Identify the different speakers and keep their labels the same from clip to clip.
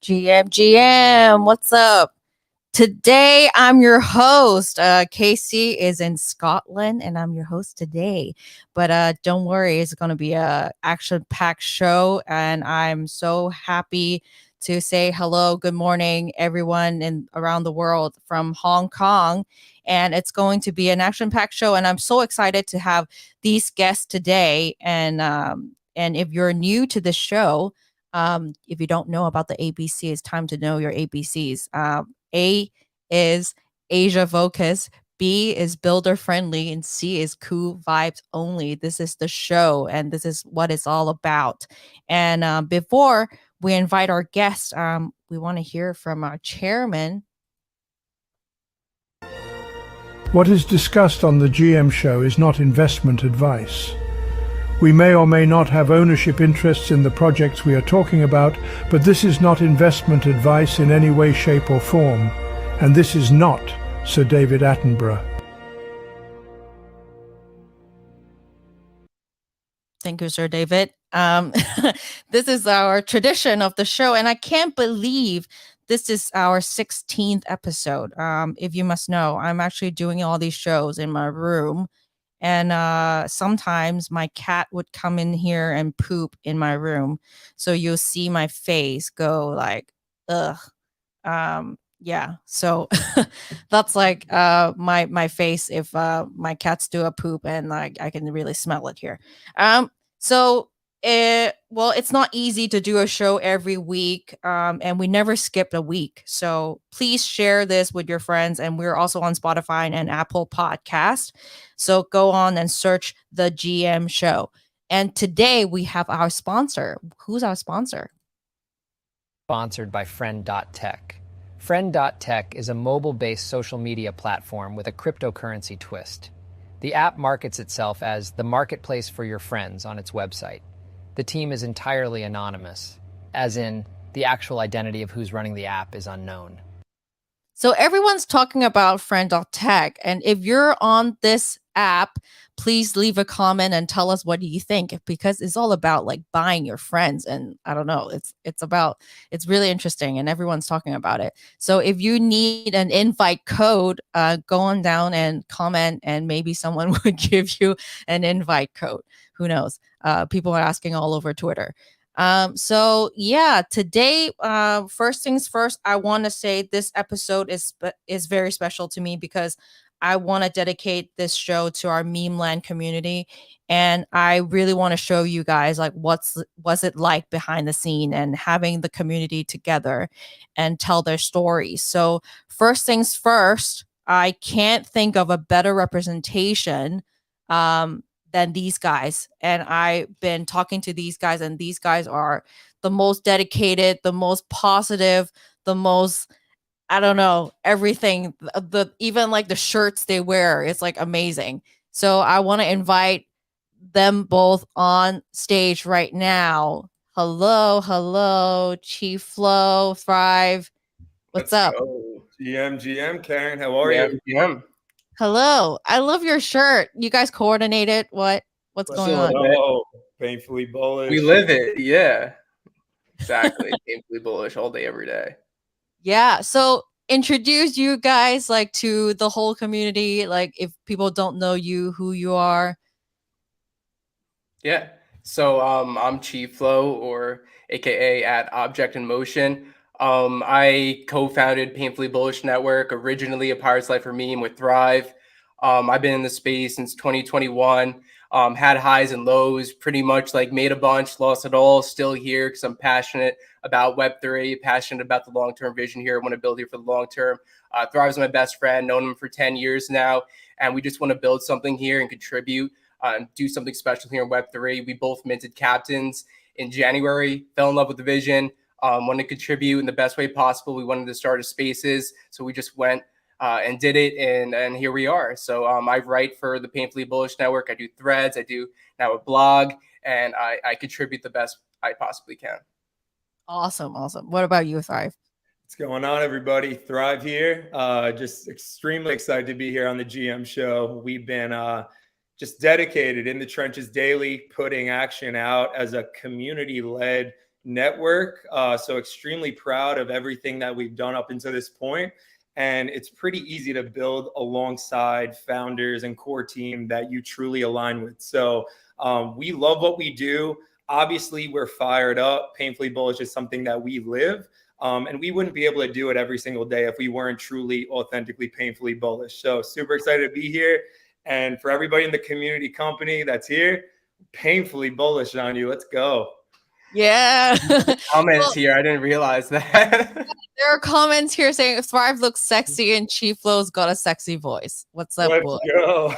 Speaker 1: GM, what's up? Today, I'm your host. Casey is in Scotland, and I'm your host today. But don't worry, it's going to be a action-packed show, and I'm so happy to say hello, good morning, everyone in around the world from Hong Kong. And it's going to be an action-packed show, and I'm so excited to have these guests today. And if you're new to the show, if you don't know about the ABC, it's time to know your ABCs. A is Asia Focus, B is builder friendly, and C is cool vibes only. This is the show, and this is what it's all about. And before we invite our guests, we want to hear from our chairman.
Speaker 2: What is discussed on the GM show is not investment advice. We may or may not have ownership interests in the projects we are talking about, but this is not investment advice in any way, shape or form. And this is not Sir David Attenborough.
Speaker 1: Thank you, Sir David. This is our tradition of the show, and I can't believe this is our 16th episode. If you must know, I'm actually doing all these shows in my room, and sometimes my cat would come in here and poop in my room, so you'll see my face go like, ugh. Yeah, so that's like my face if my cats do a poop, and like I can really smell it here. So well, it's not easy to do a show every week, and we never skipped a week, so please share this with your friends. And we're also on Spotify and Apple Podcast, so go on and search the GM show. And today we have our sponsor. Who's our sponsor?
Speaker 3: Sponsored by Friend.tech. Friend.tech is a mobile-based social media platform with a cryptocurrency twist. The app markets itself as the marketplace for your friends on its website. The team is entirely anonymous, as in the actual identity of who's running the app is unknown.
Speaker 1: So everyone's talking about Friend.tech, and if you're on this app, please leave a comment and tell us what do you think, because it's all about like buying your friends. And I don't know, it's really interesting, and everyone's talking about it. So if you need an invite code, go on down and comment, and maybe someone would give you an invite code. Who knows? People are asking all over Twitter. So yeah, today, first things first, I want to say this episode is very special to me, because I want to dedicate this show to our Memeland community, and I really want to show you guys like what's it like behind the scene, and having the community together and tell their stories. So first things first, I can't think of a better representation than these guys. And I've been talking to these guys, and these guys are the most dedicated, the most positive, the most, I don't know, everything. The even like the shirts they wear, it's like amazing. So I want to invite them both on stage right now. Hello, Chief Flo, Thrive. What's up?
Speaker 4: Go. GM, Karen, how are you?
Speaker 5: GM.
Speaker 1: Hello. I love your shirt. You guys coordinated what's going on?
Speaker 4: Oh, painfully bullish.
Speaker 5: We live it, yeah. Exactly. Painfully bullish all day, every day.
Speaker 1: Yeah. So introduce you guys like to the whole community. Like if people don't know you, who you are.
Speaker 5: Yeah. So I'm Chief Flo, or AKA at Object in Motion. I co-founded Painfully Bullish Network, originally a Pirate's Life for Meme with Thrive. I've been in the space since 2021. Had highs and lows, pretty much like made a bunch, lost it all, still here because I'm passionate about Web3, passionate about the long-term vision here. I want to build here for the long term. Thrive's my best friend, known him for 10 years now, and we just want to build something here and contribute and do something special here in Web3. We both minted captains in January, fell in love with the vision, wanted to contribute in the best way possible. We wanted to start a spaces, so we just went and did it, and here we are. So I write for the Painfully Bullish Network. I do threads. I do now a blog, and I contribute the best I possibly can.
Speaker 1: Awesome. What about you, Thrive?
Speaker 4: What's going on, everybody? Thrive here. Just extremely excited to be here on the GM show. We've been just dedicated in the trenches daily, putting action out as a community-led network. So extremely proud of everything that we've done up until this point. And it's pretty easy to build alongside founders and core team that you truly align with. So we love what we do. Obviously, we're fired up. Painfully Bullish is something that we live. And we wouldn't be able to do it every single day if we weren't truly, authentically, painfully bullish. So super excited to be here. And for everybody in the community company that's here, painfully bullish on you. Let's go.
Speaker 1: Yeah.
Speaker 5: Comments here. I didn't realize that.
Speaker 1: There are comments here saying Thrive looks sexy and Chief Flow's got a sexy voice. What's up,
Speaker 4: Let's
Speaker 1: boy?
Speaker 4: go.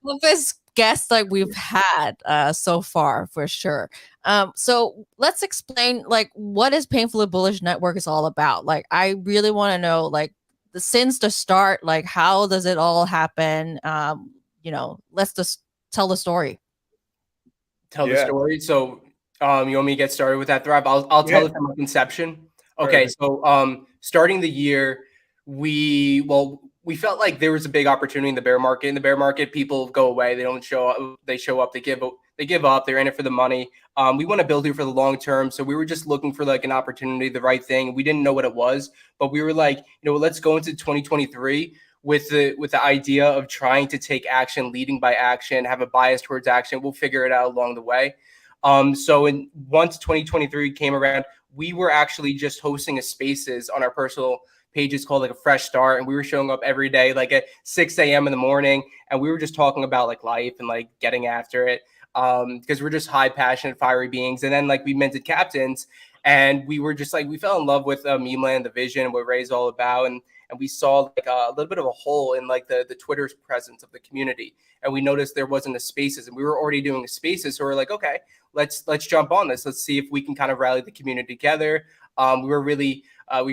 Speaker 1: Toughest guest like we've had so far for sure. So let's explain like what is Painfully Bullish Network is all about. Like I really want to know like since the start, like how does it all happen? Let's just tell the story.
Speaker 5: Tell the story. So you want me to get started with that, Thrive? I'll tell it from inception. Okay, so starting the year, we felt like there was a big opportunity in the bear market. In the bear market, people go away. They don't show up. They show up. They give up. They're in it for the money. We want to build here for the long term. So we were just looking for like an opportunity, the right thing. We didn't know what it was, but we were like, let's go into 2023 with the idea of trying to take action, leading by action, have a bias towards action. We'll figure it out along the way. So once 2023 came around, we were actually just hosting a spaces on our personal pages called like a fresh start. And we were showing up every day, like at 6 a.m. in the morning. And we were just talking about like life and like getting after it. Because we're just high passionate, fiery beings. And then like we minted captains and we were just like, we fell in love with Memeland, the vision, what Ray's all about. And we saw like a little bit of a hole in like the Twitter's presence of the community. And we noticed there wasn't a spaces and we were already doing a spaces. So we're like, okay, let's jump on this. Let's see if we can kind of rally the community together. We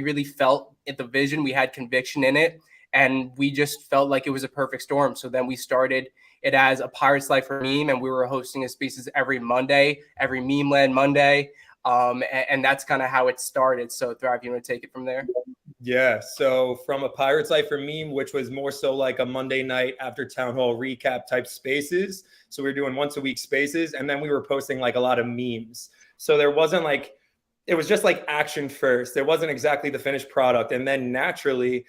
Speaker 5: really felt at the vision. We had conviction in it and we just felt like it was a perfect storm. So then we started it as a Pirate's Life for Meme and we were hosting a spaces every Monday, every Memeland Monday. And that's kind of how it started. So Thrive, you want to take it from there?
Speaker 4: Yeah. So from a Pirate's Life for Meme, which was more so like a Monday night after town hall recap type spaces. So we were doing once a week spaces. And then we were posting like a lot of memes. So there wasn't like, it was just like action first. There wasn't exactly the finished product. And then naturally,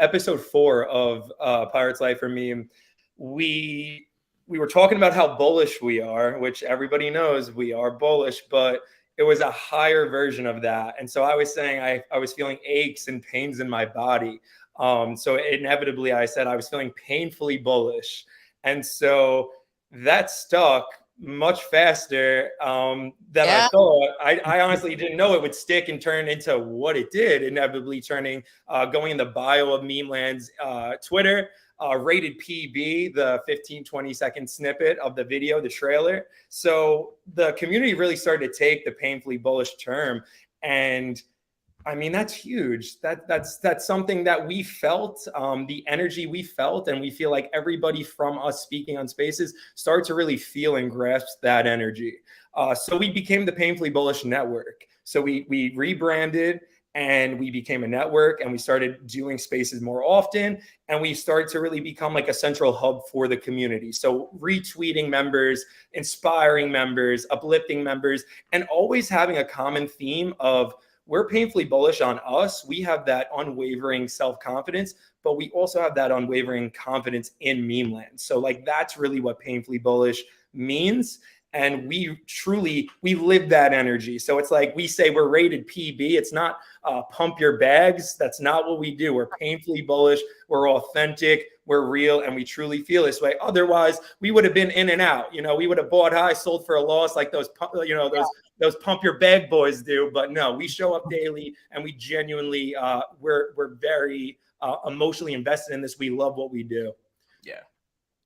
Speaker 4: episode 4 of Pirate's Life for Meme, we were talking about how bullish we are, which everybody knows we are bullish, but it was a higher version of that. And so I was saying I was feeling aches and pains in my body. So inevitably I said I was feeling painfully bullish. And so that stuck much faster than I thought. I honestly didn't know it would stick and turn into what it did, inevitably going in the bio of Memeland's Twitter. Rated PB, the 15-20 second snippet of the video, the trailer. So the community really started to take the painfully bullish term. And I mean, that's huge. That's something that we felt, the energy we felt, and we feel like everybody from us speaking on spaces started to really feel and grasp that energy. So we became the Painfully Bullish Network. So we rebranded and we became a network and we started doing spaces more often. And we started to really become like a central hub for the community. So retweeting members, inspiring members, uplifting members, and always having a common theme of we're painfully bullish on us. We have that unwavering self-confidence, but we also have that unwavering confidence in Memeland. So like, that's really what painfully bullish means. And we live that energy. So it's like we say we're rated PB. It's not pump your bags. That's not what we do. We're painfully bullish. We're authentic. We're real. And we truly feel this way. Otherwise, we would have been in and out. We would have bought high, sold for a loss like those pump your bag boys do. But no, we show up daily and we genuinely, we're very emotionally invested in this. We love what we do.
Speaker 5: Yeah.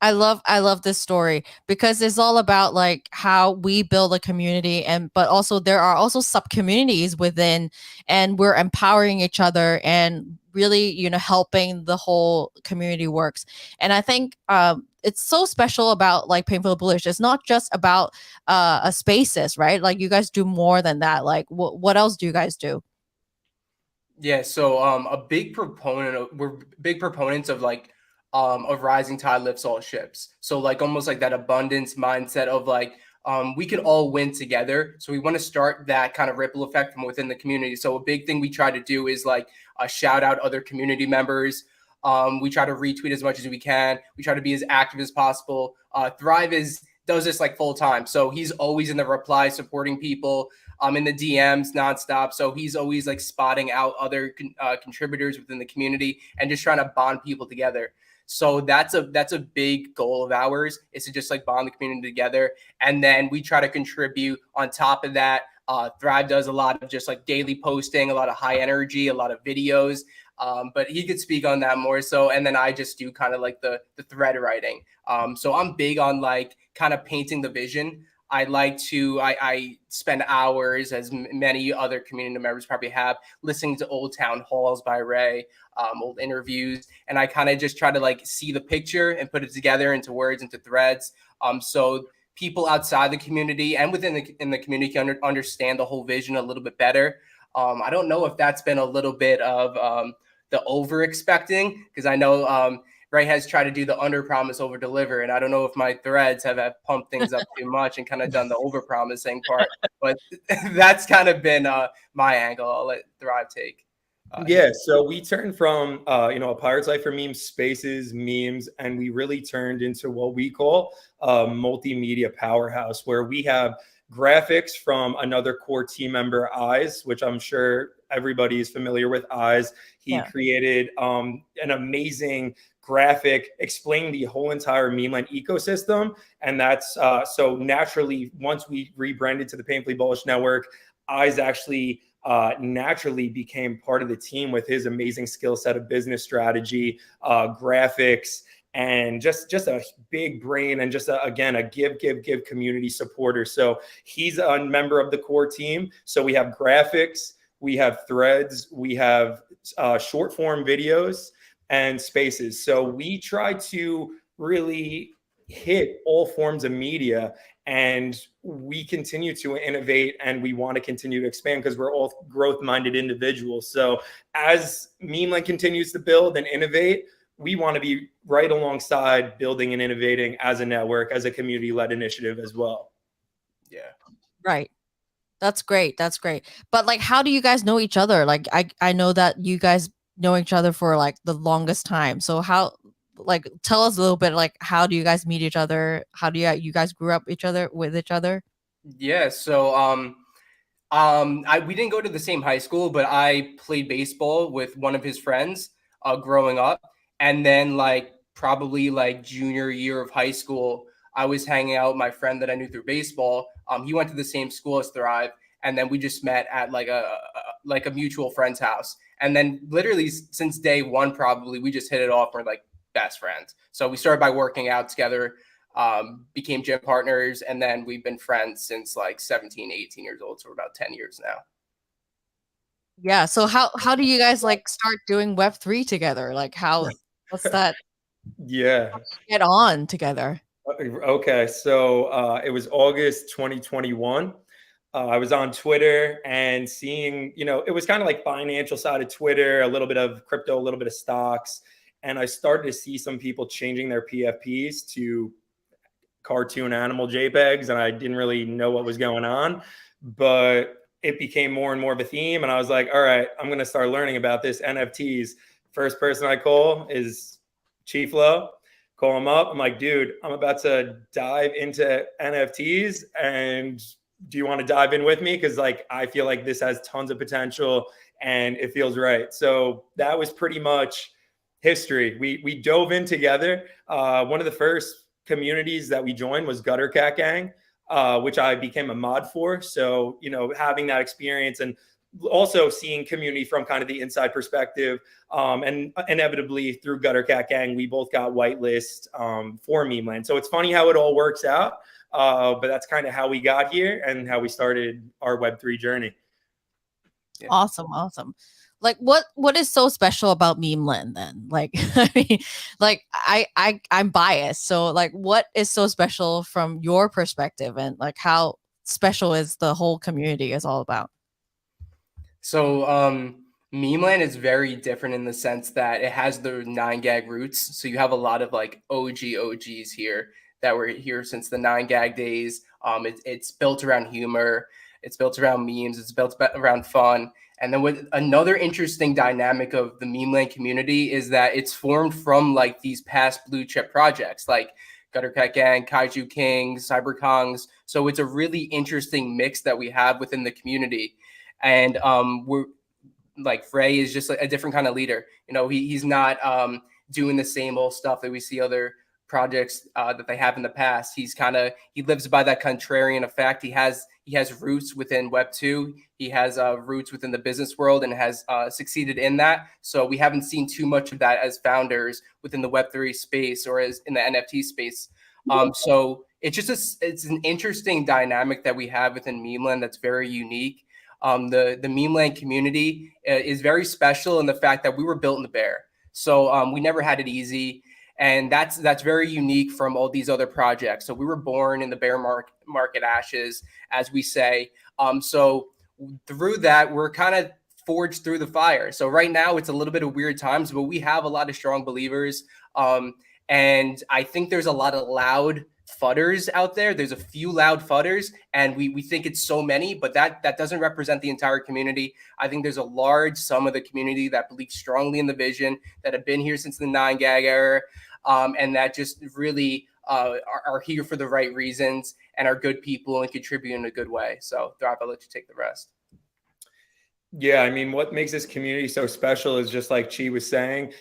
Speaker 1: I love this story because it's all about like how we build a community but also there are also sub communities within and we're empowering each other and really, helping the whole community works. And I think it's so special about like Painful Bullish. It's not just about a spaces, right? Like you guys do more than that. Like what else do you guys do?
Speaker 5: Yeah. So we're big proponents of like, of rising tide lifts all ships. So like almost like that abundance mindset of like, we can all win together. So we want to start that kind of ripple effect from within the community. So a big thing we try to do is like shout out other community members. We try to retweet as much as we can. We try to be as active as possible. Thrive does this like full time. So he's always in the reply supporting people, in the DMs nonstop. So he's always like spotting out other contributors within the community and just trying to bond people together. So that's a big goal of ours, is to just like bond the community together. And then we try to contribute on top of that. Thrive does a lot of just like daily posting, a lot of high energy, a lot of videos. But he could speak on that more so. And then I just do kind of like the thread writing. So I'm big on like kind of painting the vision. I spend hours, as many other community members probably have, listening to old town halls by Ray, old interviews. And I kind of just try to like see the picture and put it together into words, into threads. So people outside the community and within the community can understand the whole vision a little bit better. I don't know if that's been a little bit of the over expecting, because I know Ray has tried to do the under promise, over deliver. And I don't know if my threads have pumped things up too much and kind of done the over promising part, but that's kind of been my angle. I'll let Thrive take.
Speaker 4: Yeah, so we turned from a Pirates Life for Memes spaces, memes, and we really turned into what we call a multimedia powerhouse, where we have graphics from another core team member, Eyes, which I'm sure everybody is familiar with. Eyes, he created an amazing graphic explaining the whole entire Memeland ecosystem. And that's so naturally, once we rebranded to the Painfully Bullish Network, Eyes actually naturally became part of the team with his amazing skill set of business strategy, graphics, and just a big brain, and just a give community supporter. So he's a member of the core team. So we have graphics, we have threads, we have short form videos and spaces. So we try to really hit all forms of media, and we continue to innovate, and we want to continue to expand because we're all growth-minded individuals. So as Memeland continues to build and innovate, we want to be right alongside building and innovating as a network, as a community-led initiative as well.
Speaker 5: Yeah.
Speaker 1: Right. That's great. That's great. But like, how do you guys know each other? Like, I know that you guys know each other for like the longest time. So how, like, tell us a little bit, like, how do you guys meet each other? How do you guys grew up with each other?
Speaker 5: Yeah. So, we didn't go to the same high school, but I played baseball with one of his friends, growing up. And then like probably like junior year of high school, I was hanging out with my friend that I knew through baseball. He went to the same school as Thrive. And then we just met at like a mutual friend's house. And then literally since day one, probably we just hit it off. We're like best friends. So we started by working out together, became gym partners, and then we've been friends since like 17, 18 years old. So we're about 10 years now.
Speaker 1: Yeah. So how do you guys like start doing Web3 together? Like what's that?
Speaker 4: Yeah.
Speaker 1: Get on together.
Speaker 4: Okay. So it was August 2021. I was on Twitter and seeing, it was kind of like financial side of Twitter, a little bit of crypto, a little bit of stocks. And I started to see some people changing their PFPs to cartoon animal JPEGs, and I didn't really know what was going on, but it became more and more of a theme. And I was like, all right, I'm going to start learning about this NFTs. First person I call is Chief Lo. Call him up. I'm like, dude, I'm about to dive into NFTs, and do you want to dive in with me? Because like, I feel like this has tons of potential and it feels right. So that was pretty much history. We dove in together. One of the first communities that we joined was Gutter Cat Gang, which I became a mod for. So, having that experience and also seeing community from kind of the inside perspective, and inevitably through Gutter Cat Gang, we both got whitelist for Memeland. So it's funny how it all works out. But that's kind of how we got here and how we started our Web3 journey.
Speaker 5: Yeah.
Speaker 1: Awesome. Like what is so special about Memeland then? Like, I mean, like I'm biased. So like, what is so special from your perspective, and like how special is the whole community is all about?
Speaker 5: So Memeland is very different in the sense that it has the 9gag roots. So you have a lot of like OGs here that were here since the 9gag days. It's built around humor. It's built around memes. It's built around fun. And then with another interesting dynamic of the Memeland community is that it's formed from like these past blue chip projects like Gutter Cat Gang, Kaiju Kings, Cyberkongs. So it's a really interesting mix that we have within the community. And we're like Frey is just a different kind of leader. You know, he's not doing the same old stuff that we see other projects that they have in the past. He lives by that contrarian effect. He has roots within Web 2. He has roots within the business world and has succeeded in that. So we haven't seen too much of that as founders within the Web 3 space or as in the NFT space. So it's just it's an interesting dynamic that we have within Memeland that's very unique. The Memeland community is very special in the fact that we were built in the bear. So we never had it easy. And that's very unique from all these other projects. So we were born in the bear market ashes, as we say. So through that, we're kind of forged through the fire. So right now it's a little bit of weird times, but we have a lot of strong believers. And I think there's a lot of loud fudders out there. There's a few loud fudders, and we think it's so many, but that doesn't represent the entire community. I think there's a large sum of the community that believes strongly in the vision, that have been here since the 9gag era, and that just really are here for the right reasons and are good people and contribute in a good way. So Thrive, I'll let you take the rest.
Speaker 4: Yeah, I mean, what makes this community so special is just like Chi was saying,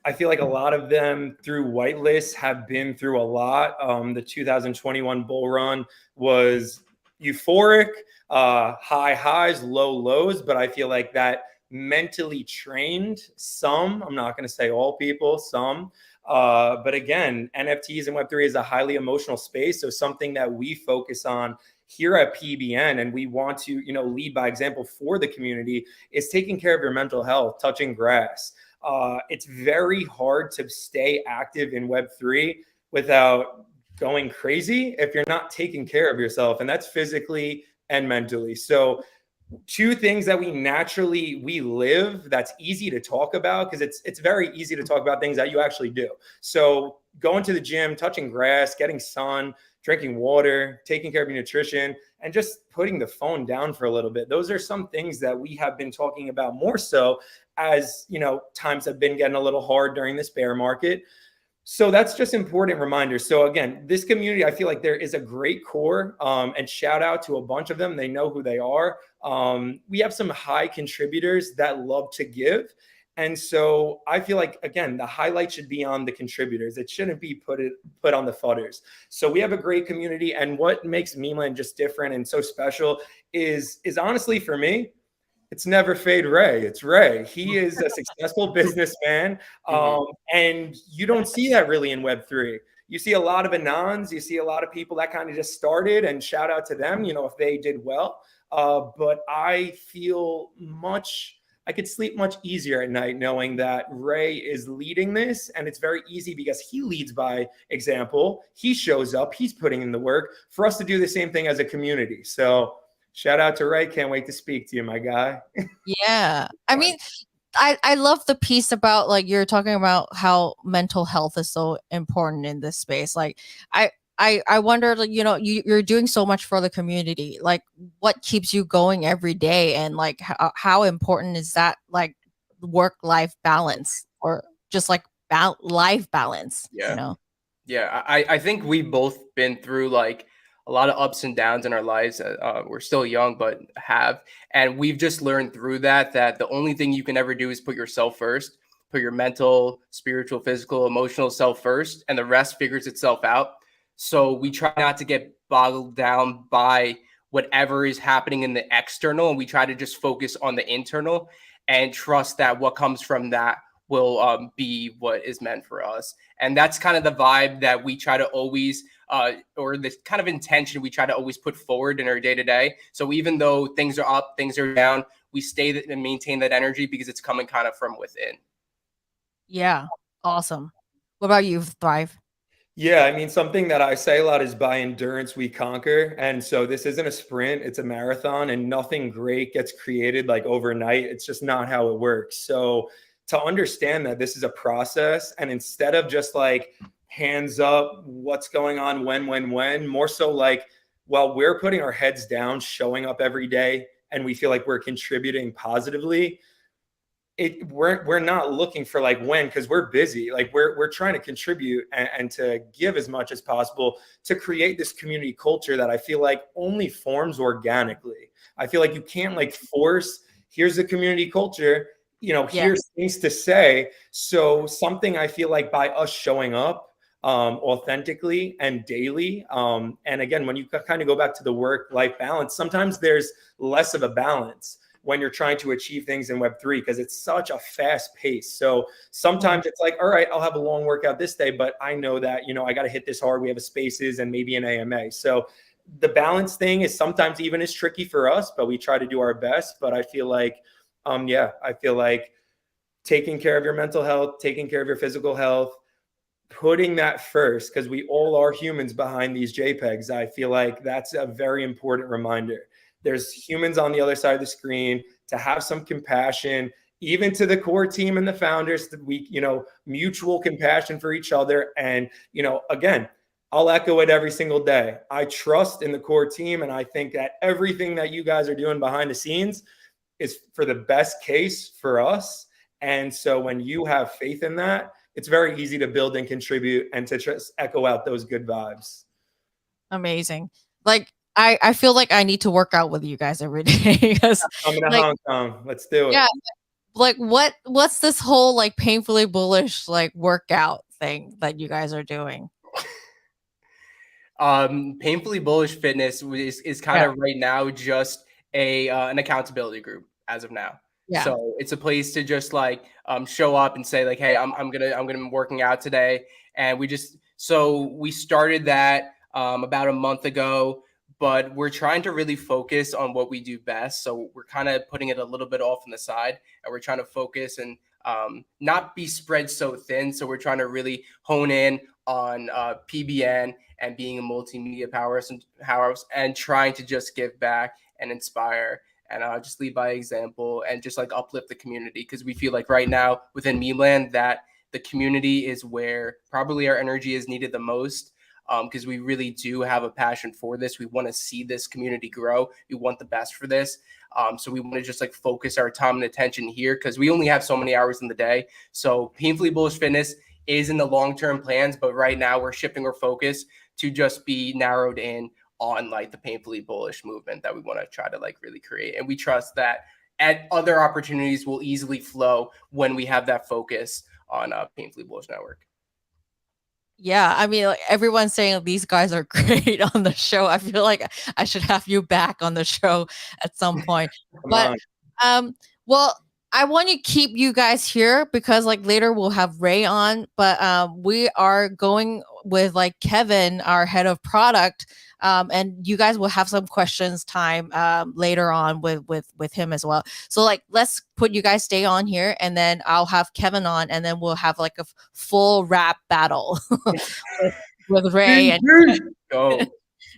Speaker 4: I feel like a lot of them through whitelist have been through a lot. The 2021 bull run was euphoric, high highs, low lows, but I feel like that mentally trained some, I'm not going to say all people, some, but again, NFTs and Web3 is a highly emotional space. So something that we focus on here at PBN, and we want to, lead by example for the community, is taking care of your mental health, touching grass. It's very hard to stay active in Web3 without going crazy if you're not taking care of yourself, and that's physically and mentally. So two things that we live that's easy to talk about, because it's very easy to talk about things that you actually do. So going to the gym, touching grass, getting sun, drinking water, taking care of your nutrition, and just putting the phone down for a little bit. Those are some things that we have been talking about more so as, times have been getting a little hard during this bear market. So that's just important reminders. So again, this community, I feel like there is a great core, and shout out to a bunch of them. They know who they are. We have some high contributors that love to give. And so I feel like, again, the highlight should be on the contributors. It shouldn't be put on the fudders. So we have a great community. And what makes Memeland just different and so special is honestly for me, it's never Fade Ray. It's Ray. He is a successful businessman. And you don't see that really in Web3. You see a lot of anons. You see a lot of people that kind of just started, and shout out to them, if they did well. But I could sleep much easier at night knowing that Ray is leading this. And it's very easy because he leads by example. He shows up. He's putting in the work for us to do the same thing as a community. So shout out to Ray. Can't wait to speak to you, my guy. Yeah.
Speaker 1: I mean, I love the piece about, like, you're talking about how mental health is so important in this space. Like, I wonder, like, you're doing so much for the community. Like, what keeps you going every day, and like how important is that, like, work-life balance, or just like life balance?
Speaker 5: Yeah. Yeah, I think we've both been through like a lot of ups and downs in our lives. We're still young, but and we've just learned through that the only thing you can ever do is put yourself first, put your mental, spiritual, physical, emotional self first, and the rest figures itself out. So we try not to get boggled down by whatever is happening in the external, and we try to just focus on the internal and trust that what comes from that will be what is meant for us. And that's kind of the vibe that we try to always, or the kind of intention we try to always put forward in our day-to-day. So even though things are up, things are down, we stay and maintain that energy because it's coming kind of from within.
Speaker 1: Yeah, awesome. What about you, Thrive?
Speaker 4: Yeah, I mean, something that I say a lot is by endurance we conquer. And so this isn't a sprint, it's a marathon, and nothing great gets created like overnight. It's just not how it works. So to understand that this is a process, and instead of just like hands up, what's going on, when, more so like, while we're putting our heads down, showing up every day, and we feel like we're contributing positively, we're not looking for like when, because we're busy. Like we're trying to contribute and to give as much as possible to create this community culture that I feel like only forms organically. I feel like you can't like force, here's the community culture, here's things to say. So something I feel like by us showing up authentically and daily. And again, when you kind of go back to the work-life balance, sometimes there's less of a balance when you're trying to achieve things in Web3, because it's such a fast pace. So sometimes it's like, all right, I'll have a long workout this day, but I know that, I got to hit this hard. We have a spaces and maybe an AMA. So the balance thing is sometimes even as tricky for us, but we try to do our best. But I feel like, I feel like taking care of your mental health, taking care of your physical health, putting that first, because we all are humans behind these JPEGs. I feel like that's a very important reminder. There's humans on the other side of the screen, to have some compassion, even to the core team and the founders, that we, mutual compassion for each other. And, again, I'll echo it every single day. I trust in the core team. And I think that everything that you guys are doing behind the scenes is for the best case for us. And so when you have faith in that, it's very easy to build and contribute and to just echo out those good vibes.
Speaker 1: Amazing. Like, I feel like I need to work out with you guys every day, because
Speaker 4: coming to Hong Kong. Let's do it.
Speaker 1: Yeah. Like what's this whole like painfully bullish like workout thing that you guys are doing?
Speaker 5: Painfully Bullish Fitness is kind of right now just an accountability group as of now.
Speaker 1: Yeah.
Speaker 5: So it's a place to just like show up and say like, hey, I'm gonna be working out today. And we started that about a month ago, but we're trying to really focus on what we do best. So we're kind of putting it a little bit off on the side, and we're trying to focus and not be spread so thin. So we're trying to really hone in on PBN and being a multimedia powerhouse and trying to just give back and inspire and just lead by example and just like uplift the community, because we feel like right now within Memeland that the community is where probably our energy is needed the most, because we really do have a passion for this. We want to see this community grow. We want the best for this. So we want to just like focus our time and attention here, because we only have so many hours in the day. So Painfully Bullish Fitness is in the long-term plans, but right now we're shifting our focus to just be narrowed in on like the Painfully Bullish movement that we want to try to like really create. And we trust that other opportunities will easily flow when we have that focus on Painfully Bullish Network.
Speaker 1: Yeah, I mean, like, everyone's saying these guys are great on the show. I feel like I should have you back on the show at some point. But well, I want to keep you guys here because like later we'll have Ray on, but we are going with like Kevin, our head of product, and you guys will have some questions time later on with him as well. So like let's put you guys stay on here, and then I'll have Kevin on, and then we'll have like a full rap battle with Ray and
Speaker 5: go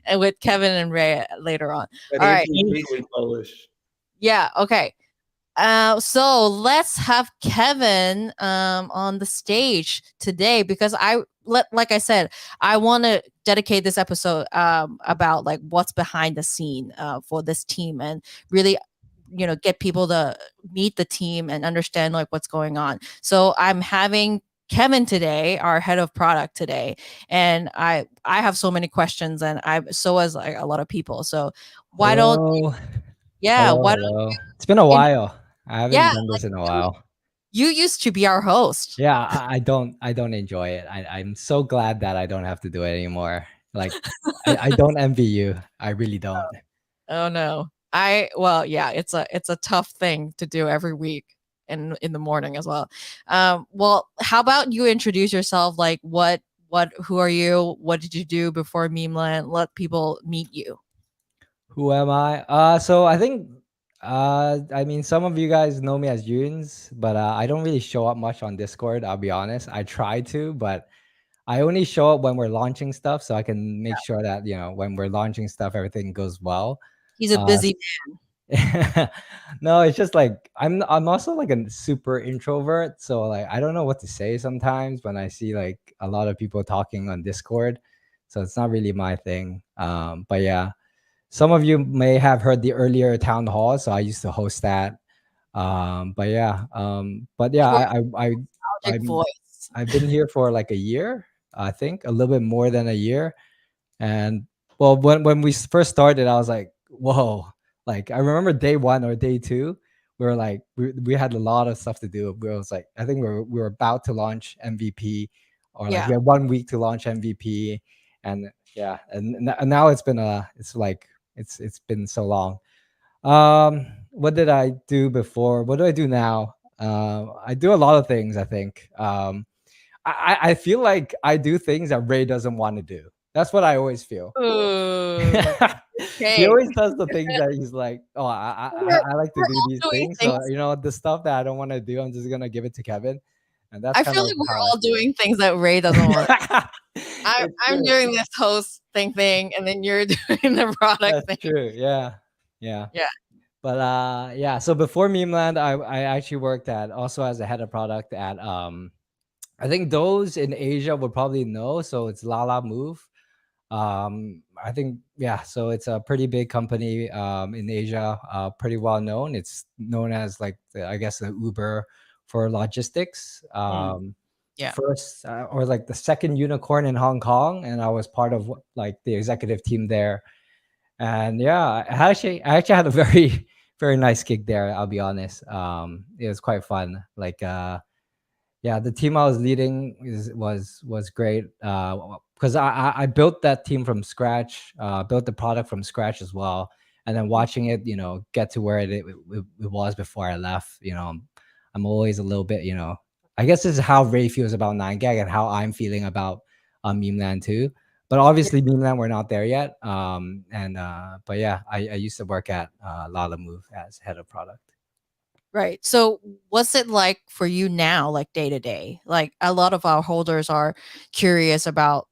Speaker 1: and with Kevin and Ray later on. All right. Yeah. Okay. So let's have Kevin on the stage today, because like I said, I want to dedicate this episode about like what's behind the scene for this team, and really get people to meet the team and understand like what's going on. So I'm having Kevin today, our head of product today, and I have so many questions, and so has like a lot of people. So why don't
Speaker 6: it's been a while. I haven't done this in a while.
Speaker 1: You used to be our host.
Speaker 6: Yeah, I don't enjoy it. I'm so glad that I don't have to do it anymore. Like I don't envy you. I really don't.
Speaker 1: Oh no. It's a tough thing to do every week and in the morning as well. Well, how about you introduce yourself? Like who are you? What did you do before Memeland? Let people meet you.
Speaker 6: Who am I? So I think I mean, some of you guys know me as Yuns, but I don't really show up much on Discord. I'll be honest. I try to, but I only show up when we're launching stuff, so I can make sure that when we're launching stuff, everything goes well.
Speaker 1: He's a busy man.
Speaker 6: No, it's just like I'm also like a super introvert, so like I don't know what to say sometimes when I see like a lot of people talking on Discord. So it's not really my thing. But yeah, some of you may have heard the earlier town hall, so I used to host that. But yeah,
Speaker 1: Your
Speaker 6: I
Speaker 1: nostalgic voice.
Speaker 6: I've been here for like a year, I think a little bit more than a year. And well, when we first started, I was like, whoa. Like I remember day one or day two, we were like we had a lot of stuff to do. We was like, I think we were about to launch MVP, or like
Speaker 1: Yeah.
Speaker 6: we had 1 week to launch MVP. And yeah, and now it's been it's like it's been so long. What did I do before? What do I do now? I do a lot of things, I think. I feel like I do things that Ray doesn't want to do. That's what I always feel.
Speaker 1: Ooh,
Speaker 6: He
Speaker 1: okay.
Speaker 6: always does the things that he's like, oh,
Speaker 1: We're,
Speaker 6: I like to
Speaker 1: we're
Speaker 6: do
Speaker 1: all
Speaker 6: these
Speaker 1: doing
Speaker 6: things. So
Speaker 1: things.
Speaker 6: the stuff that I don't want to do, I'm just gonna give it to Kevin, and that's
Speaker 1: I
Speaker 6: kind
Speaker 1: feel
Speaker 6: of
Speaker 1: like we're
Speaker 6: how I
Speaker 1: all
Speaker 6: feel.
Speaker 1: doing things that Ray doesn't want.
Speaker 6: It's
Speaker 1: I'm
Speaker 6: true.
Speaker 1: doing this host thing, and then you're doing the product
Speaker 6: That's
Speaker 1: thing.
Speaker 6: true. Yeah, yeah.
Speaker 1: Yeah.
Speaker 6: But yeah. So before Memeland, I actually worked at also as a head of product at I think those in Asia would probably know. So it's Lala Move. I think yeah. So it's a pretty big company in Asia, pretty well known. It's known as like I guess the Uber for logistics.
Speaker 1: Yeah.
Speaker 6: First or like the second unicorn in Hong Kong, and I was part of like the executive team there. And yeah, I actually had a very very nice gig there. I'll be honest. It was quite fun. Like yeah, the team I was leading was great because I built that team from scratch, built the product from scratch as well, and then watching it, get to where it was before I left. I'm always a little bit, I guess this is how Ray feels about 9gag and how I'm feeling about Memeland too. But obviously, Memeland we're not there yet. And but yeah, I used to work at Lala Move as head of product.
Speaker 1: Right. So, what's it like for you now, like day to day? Like a lot of our holders are curious about,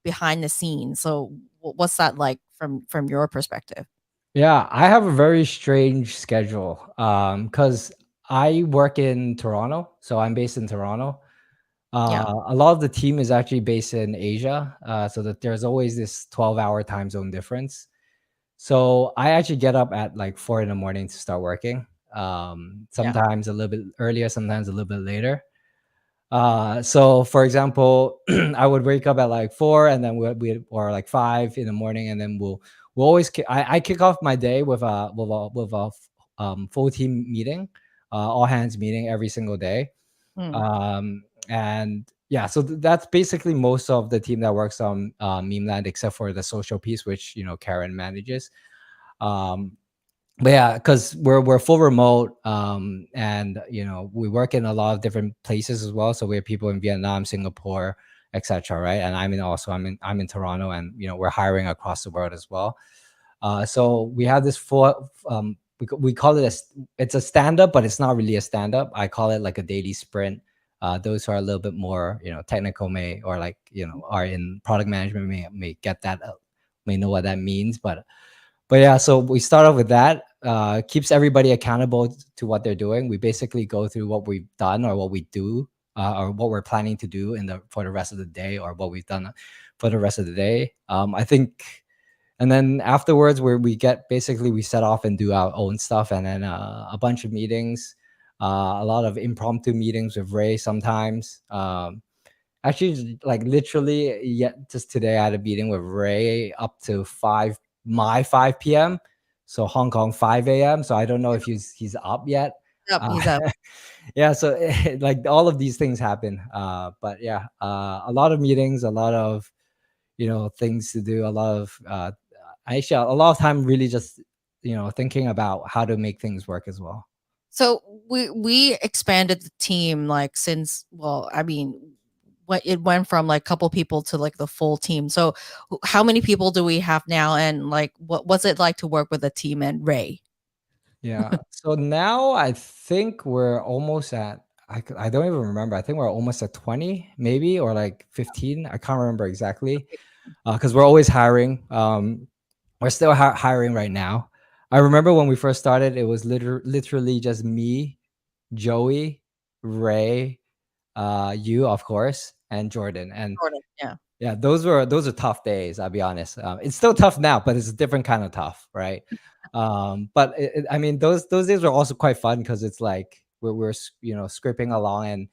Speaker 1: behind the scenes. So, what's that like from your perspective?
Speaker 6: Yeah, I have a very strange schedule because I work in Toronto, so I'm based in Toronto.
Speaker 1: Yeah.
Speaker 6: A lot of the team is actually based in Asia, so that there's always this 12-hour time zone difference. So I actually get up at like 4 in the morning to start working.
Speaker 1: Yeah.
Speaker 6: Sometimes a little bit earlier, sometimes a little bit later. So for example, I would wake up at like 4 and then we or like 5 in the morning, and then we'll always I kick off my day with a full team meeting, all hands meeting every single day.
Speaker 1: Mm.
Speaker 6: And yeah, so that's basically most of the team that works on Memeland, except for the social piece, which Karen manages. Um, but yeah, because we're full remote, and we work in a lot of different places as well. So we have people in Vietnam, Singapore, etc. Right, and I'm in Toronto, and we're hiring across the world as well. So we have this full we call it it's a stand up, but it's not really a stand up. I call it like a daily sprint. Those who are a little bit more technical may or like are in product management may get that, may know what that means, but yeah, so we start off with that. Keeps everybody accountable to what they're doing. We basically go through what we've done or what we do, or what we're planning to do for the rest of the day, or what we've done for the rest of the day. I think, and then afterwards, where we set off and do our own stuff, and then a bunch of meetings, a lot of impromptu meetings with Ray sometimes. Actually, like literally, just today I had a meeting with Ray up to 5 p.m. So Hong Kong 5 a.m. So I don't know if he's up yet.
Speaker 1: Yep,
Speaker 6: Uh,
Speaker 1: he's up.
Speaker 6: yeah, so like all of these things happen. But yeah, a lot of meetings, a lot of things to do, a lot of actually a lot of time really just thinking about how to make things work as well.
Speaker 1: So we expanded the team like since, well, I mean, what it went from like couple people to like the full team. So how many people do we have now, and like what's it like to work with a team and Ray?
Speaker 6: Yeah. So now I think we're almost at, I don't even remember. I think we're almost at 20 maybe, or like 15. I can't remember exactly. Because we're always hiring. We're still hiring right now. I remember when we first started, it was literally just me, Joey, Ray, you of course, and Jordan. And
Speaker 1: Jordan, yeah.
Speaker 6: yeah, those are tough days. I'll be honest. It's still tough now, but it's a different kind of tough, right? But I mean, those days were also quite fun because it's like scraping along, and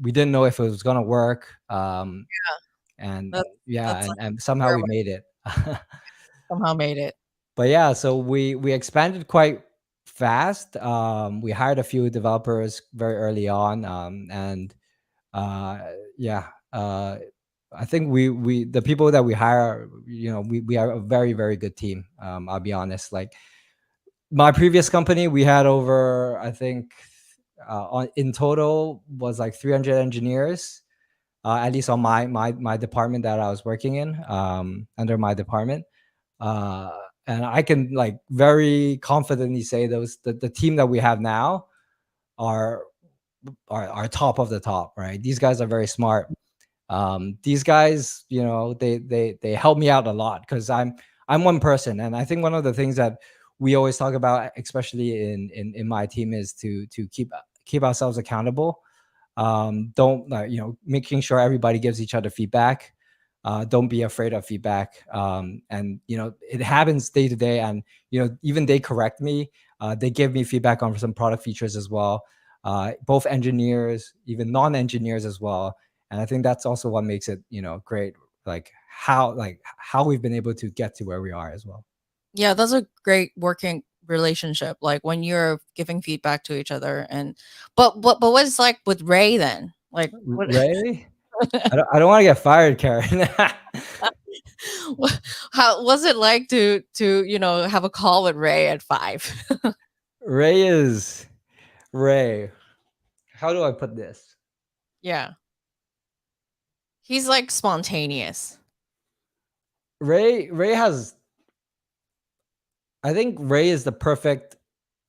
Speaker 6: we didn't know if it was gonna work. And
Speaker 1: That's
Speaker 6: yeah,
Speaker 1: that's like
Speaker 6: and somehow
Speaker 1: where
Speaker 6: we
Speaker 1: we
Speaker 6: made it.
Speaker 1: somehow made it.
Speaker 6: But yeah, so we expanded quite fast. We hired a few developers very early on, and uh, yeah, I think we the people that we hire, we are a very very good team. I'll be honest. Like my previous company, we had over, I think, on in total was like 300 engineers, at least on my department that I was working in, under my department. uh, and I can like very confidently say the team that we have now are are top of the top, right? These guys are very smart. These guys, they help me out a lot because I'm one person, and I think one of the things that we always talk about, especially in my team, is to keep ourselves accountable. Don't making sure everybody gives each other feedback. Don't be afraid of feedback. And it happens day to day, and even they correct me. They give me feedback on some product features as well. Both engineers, even non-engineers as well. And I think that's also what makes it great, like how we've been able to get to where we are as well.
Speaker 1: Yeah, that's a great working relationship. Like when you're giving feedback to each other, and but what is like with Ray then? Like what?
Speaker 6: Ray, I don't want to get fired, Karen.
Speaker 1: How was it like to have a call with Ray at 5?
Speaker 6: Ray is Ray. How do I put this?
Speaker 1: Yeah, he's like spontaneous.
Speaker 6: Ray has, I think Ray is the perfect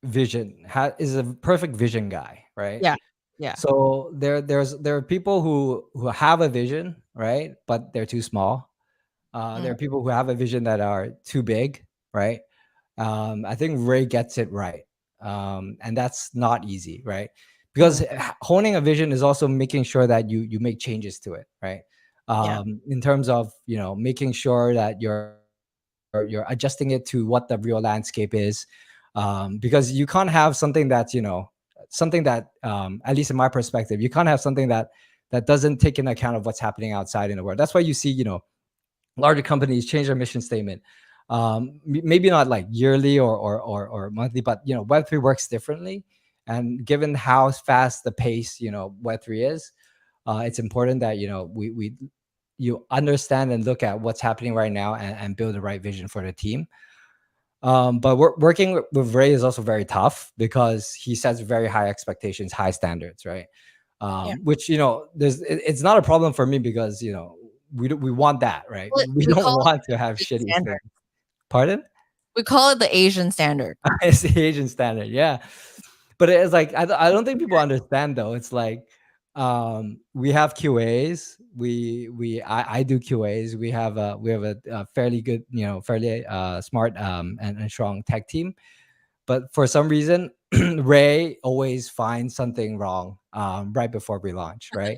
Speaker 6: vision. Is a perfect vision guy, right?
Speaker 1: Yeah, yeah.
Speaker 6: So there are people who have a vision, right? But they're too small. There
Speaker 1: Mm,
Speaker 6: are people who have a vision that are too big, right? I think Ray gets it right, and that's not easy, right? Because
Speaker 1: mm,
Speaker 6: honing a vision is also making sure that you make changes to it, right?
Speaker 1: yeah,
Speaker 6: In terms of making sure that you're adjusting it to what the real landscape is, because you can't have something that's something that, at least in my perspective, you can't have something that doesn't take into account of what's happening outside in the world. That's why you see larger companies change their mission statement. Maybe not like yearly or monthly, but Web3 works differently. And given how fast the pace Web3 is, it's important that we you understand and look at what's happening right now, and build the right vision for the team. But working with Ray is also very tough because he sets very high expectations, high standards, right?
Speaker 1: yeah.
Speaker 6: Which it's not a problem for me because we want that, right? We
Speaker 1: We
Speaker 6: don't
Speaker 1: call
Speaker 6: want to
Speaker 1: it
Speaker 6: have
Speaker 1: the
Speaker 6: shitty
Speaker 1: standard.
Speaker 6: things. Pardon?
Speaker 1: We call it the Asian standard.
Speaker 6: It's the Asian standard, yeah. But it's like I don't think people understand though. It's like we have QAs. I do QAs. We have a fairly good, fairly smart and strong tech team. But for some reason, Ray always finds something wrong right before we launch, right?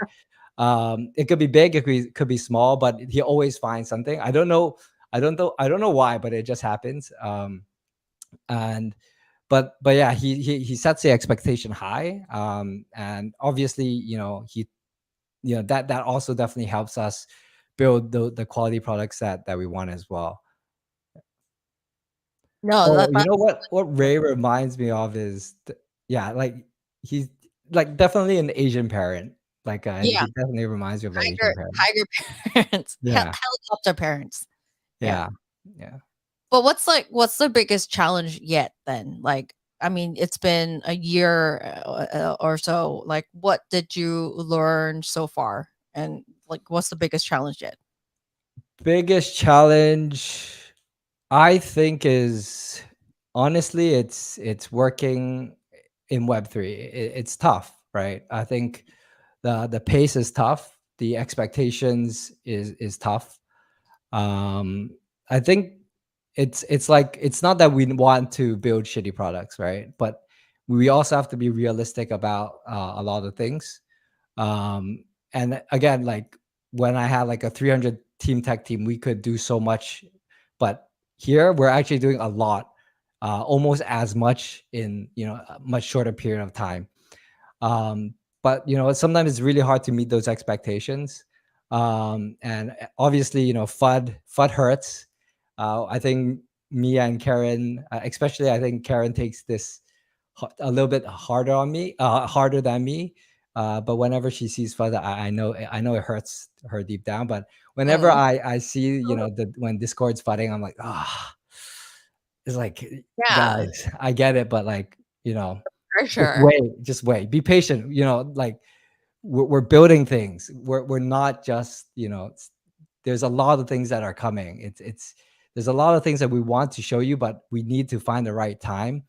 Speaker 6: It could be big, it could be small, but he always finds something. I don't know why, but it just happens. And but yeah, he sets the expectation high, and obviously he that also definitely helps us build the quality products that we want as well.
Speaker 1: No,
Speaker 6: Oh, you
Speaker 1: that
Speaker 6: know what Ray reminds me of is yeah, like he's like definitely an Asian parent. Like
Speaker 1: yeah,
Speaker 6: he definitely reminds me of an Asian
Speaker 1: tiger
Speaker 6: parent.
Speaker 1: tiger parents,
Speaker 6: Yeah,
Speaker 1: helicopter parents. Yeah.
Speaker 6: yeah, yeah.
Speaker 1: But what's the biggest challenge yet then? Like, I mean, it's been a year or so. Like, what did you learn so far? And like, what's the biggest challenge yet?
Speaker 6: Biggest challenge I think is honestly it's working in Web3. It's tough, right? I think the pace is tough. The expectations is tough. I think it's like, it's not that we want to build shitty products, right? But we also have to be realistic about a lot of things. um and again, like when I had like a 300 team tech team, we could do so much, but here we're actually doing a lot, almost as much in, a much shorter period of time. um but sometimes it's really hard to meet those expectations. And obviously, FUD hurts. I think me and Karen, especially, I think Karen takes this a little bit harder on me, harder than me. But whenever she sees FUD, I know it hurts her deep down. But whenever
Speaker 1: Mm.
Speaker 6: I see, when Discord's FUDing, I'm like, it's like,
Speaker 1: Yeah,
Speaker 6: guys, I get it, but like, just
Speaker 1: pressure.
Speaker 6: wait, just wait. Be patient. Like we're building things. We're not just, there's a lot of things that are coming. There's a lot of things that we want to show you, but we need to find the right time.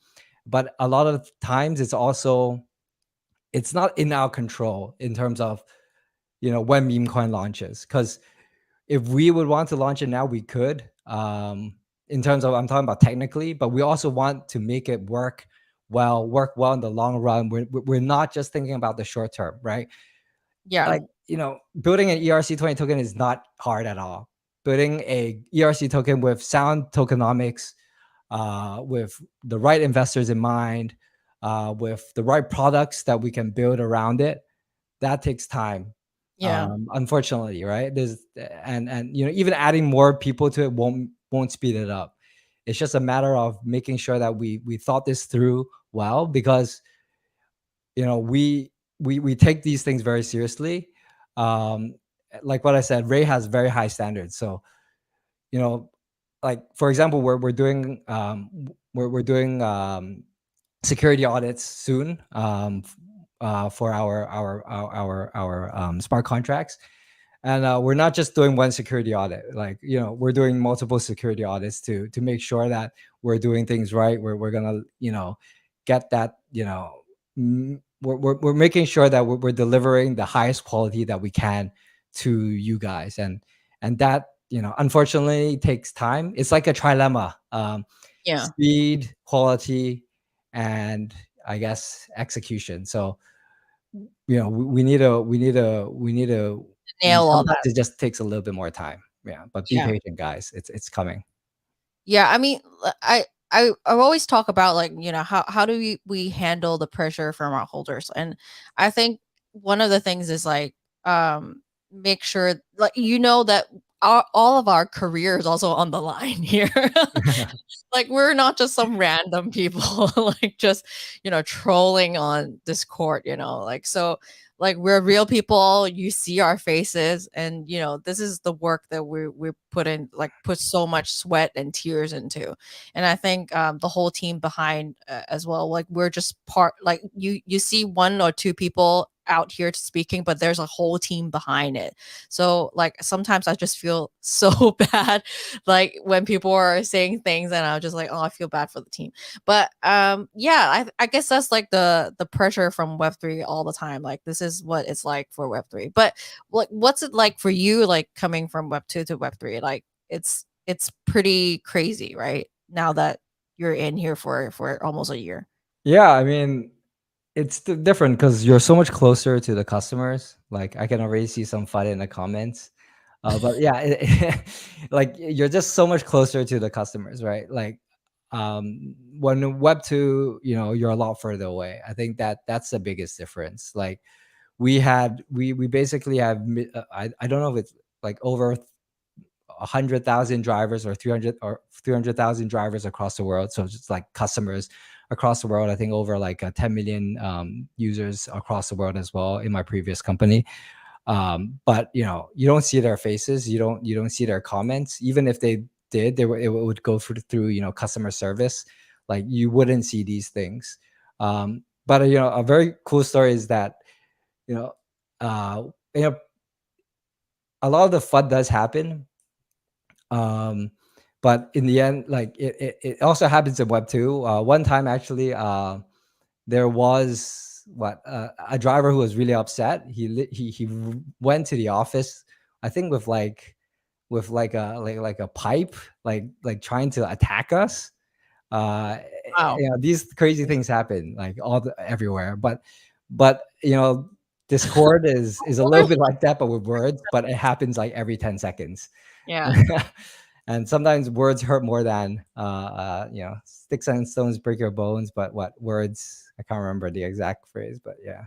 Speaker 6: But a lot of times it's not in our control in terms of, when meme coin launches. Because if we would want to launch it now, we could. In terms of, I'm talking about technically, but we also want to make it work well in the long run. We're not just thinking about the short term, right?
Speaker 1: Yeah,
Speaker 6: Like, building an ERC20 token is not hard at all. Building a ERC token with sound tokenomics, with the right investors in mind, with the right products that we can build around it, that takes time.
Speaker 1: yeah,
Speaker 6: Unfortunately, right? There's and even adding more people to it won't speed it up. It's just a matter of making sure that we thought this through well, because we take these things very seriously. um like what I said, Ray has very high standards. So, you know like, for example, we're doing security audits soon, for our smart contracts. And we're not just doing one security audit. Like, we're doing multiple security audits to make sure that we're doing things right. We're gonna, get that, we're making sure that we're delivering the highest quality that we can to you guys. And that, unfortunately, takes time. It's like a trilemma:
Speaker 1: yeah.
Speaker 6: speed, quality, and, I guess, execution. So, we need to
Speaker 1: Nail all
Speaker 6: sometimes
Speaker 1: that.
Speaker 6: it just takes a little bit more time. Yeah, but be
Speaker 1: Yeah.
Speaker 6: patient, guys. It's coming.
Speaker 1: Yeah, I mean, I always talk about, like, how do we handle the pressure from our holders, and I think one of the things is, like, make sure, like, that all of our career is also on the line here. Like, we're not just some random people, like, just, trolling on Discord, like, so, like, we're real people. You see our faces, and, this is the work that we put in, like, put so much sweat and tears into. And I think, the whole team behind, as well, like, we're just part, like, you see one or two people out here speaking, but there's a whole team behind it. So, like, sometimes I just feel so bad, like, when people are saying things, and I'm just like, oh, I feel bad for the team. But yeah, I guess that's, like, the pressure from Web3 all the time. Like, this is what it's like for Web3. But, like, what's it like for you, like, coming from Web2 to Web3? Like, it's pretty crazy, right? Now that you're in here for almost a year.
Speaker 6: Yeah, I mean, it's different because you're so much closer to the customers. Like, I can already see some fun in the comments. But yeah, like, you're just so much closer to the customers, right? Like, when Web 2, you're a lot further away. I think that's the biggest difference. Like, we basically have, I don't know if it's like over 100,000 drivers, or 300,000 drivers across the world. So just like customers across the world. I think over like 10 million users across the world as well in my previous company. But you don't see their faces. You don't see their comments. Even if they did, it would go through customer service. Like, you wouldn't see these things. But a very cool story is that you know uh, you know a lot of the fun does happen. um but in the end, like, it also happens in Web 2. One time, actually, there was a driver who was really upset. He went to the office, I think, with like with like a pipe, like trying to attack us.
Speaker 1: Wow.
Speaker 6: These crazy things happen like everywhere, but Discord is a
Speaker 1: Well,
Speaker 6: little bit like that, but with words, but it happens like every 10 seconds.
Speaker 1: yeah.
Speaker 6: And sometimes words hurt more than sticks and stones break your bones, but what words, I can't remember the exact phrase, but yeah.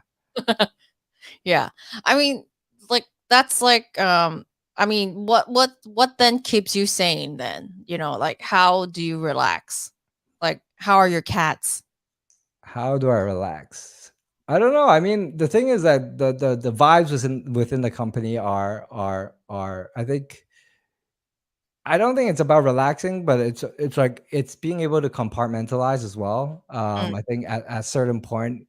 Speaker 1: Yeah. I mean, like that's like I mean, what then keeps you sane then? Like how do you relax? Like how are your cats?
Speaker 6: How do I relax? I don't know. I mean, the thing is that the vibes within the company are I don't think it's about relaxing, but it's like it's being able to compartmentalize as well.
Speaker 1: Mm,
Speaker 6: I think at a certain point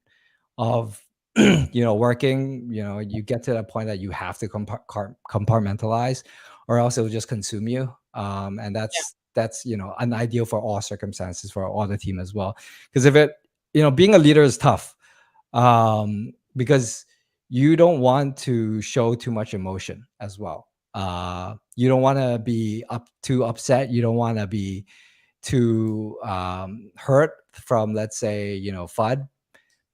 Speaker 6: of working, you get to that point that you have to compartmentalize, or else it will just consume you. And
Speaker 1: yeah.
Speaker 6: that's an ideal for all circumstances for all the team as well. Because if it, being a leader is tough, because you don't want to show too much emotion as well. You don't want to be too upset. You don't want to be too hurt from, let's say, FUD,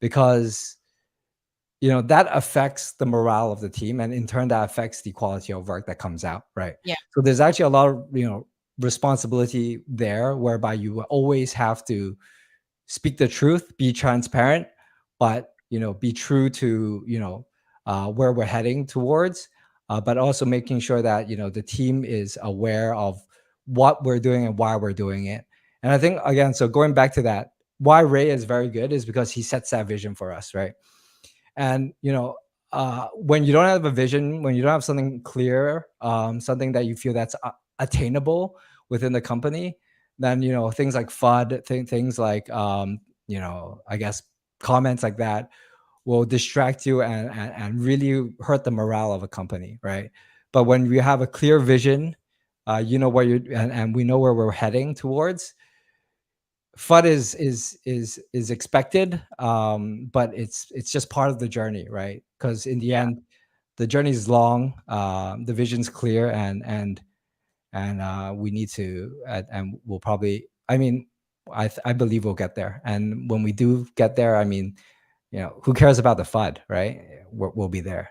Speaker 6: because that affects the morale of the team, and in turn that affects the quality of work that comes out, right?
Speaker 1: Yeah.
Speaker 6: So there's actually a lot of responsibility there, whereby you always have to speak the truth, be transparent, but be true to where we're heading towards, but also making sure that the team is aware of what we're doing and why we're doing it. And I think, again, so going back to that, why Ray is very good is because he sets that vision for us, right? And when you don't have a vision, when you don't have something clear, something that you feel that's attainable within the company, then things like FUD, things like I guess comments like that will distract you and really hurt the morale of a company, right? But when we have a clear vision, where and we know where we're heading towards, FUD is expected, but it's just part of the journey, right? Because in the
Speaker 1: Yeah.
Speaker 6: end, the journey is long, the vision's clear, and we need to, and we'll probably, I mean, I believe we'll get there. And when we do get there, I mean, who cares about the FUD, right? We'll be there.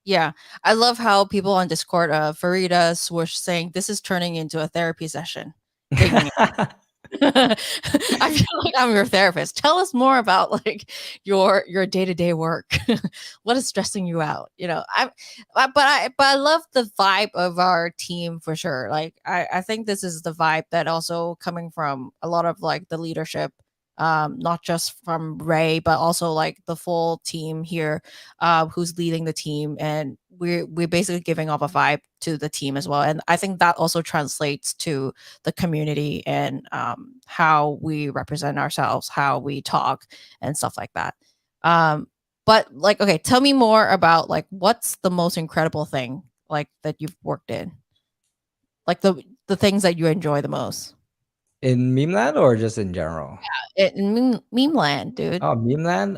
Speaker 1: Yeah. I love how people on Discord, Farida Swoosh saying this is turning into a therapy session. Taking I feel like I'm your therapist. Tell us more about like your day-to-day work. What is stressing you out? But I love the vibe of our team for sure. Like I think this is the vibe that also coming from a lot of like the leadership, not just from Ray, but also like the full team here, who's leading the team, and we're basically giving off a vibe to the team as well. And I think that also translates to the community and how we represent ourselves, how we talk, and stuff like that. But like, okay, tell me more about like what's the most incredible thing like that you've worked in, like the things that you enjoy the most.
Speaker 6: In Memeland or just in general?
Speaker 1: In meme land, dude.
Speaker 6: Oh, Memeland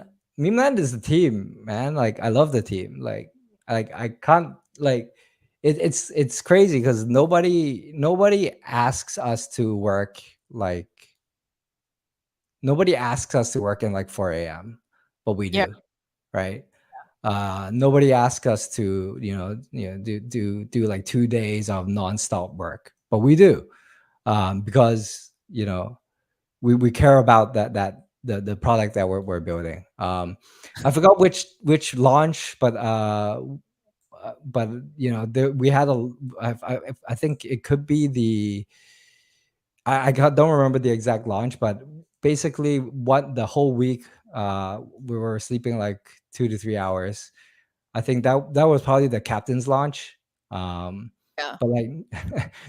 Speaker 6: is the team, man. Like, I love the team. Like I can't like it's crazy because nobody asks us to work like nobody asks us to work in like 4 a.m., but we
Speaker 1: Yeah,
Speaker 6: do, right? Nobody asks us to do like 2 days of nonstop work, but we do, because we care about the product that we're building. I forgot which launch, but we had I think it could be don't remember the exact launch, but basically what the whole week we were sleeping like 2 to 3 hours. I think that was probably the captain's launch. Um,
Speaker 1: yeah.
Speaker 6: but like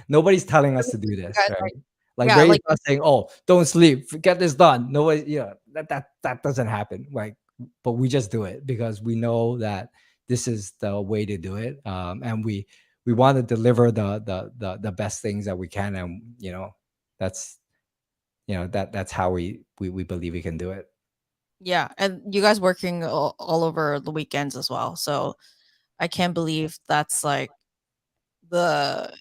Speaker 6: nobody's telling us to do
Speaker 1: You
Speaker 6: this,
Speaker 1: guys
Speaker 6: right?
Speaker 1: like,
Speaker 6: Like
Speaker 1: yeah,
Speaker 6: Ray is
Speaker 1: like
Speaker 6: not saying, "Oh, don't sleep, get this done." Nobody, that doesn't happen. Like, but we just do it because we know that this is the way to do it, and we want to deliver the best things that we can, and that's that's how we believe we can do it.
Speaker 1: yeah, and you guys working all over the weekends as well. So I can't believe that's like the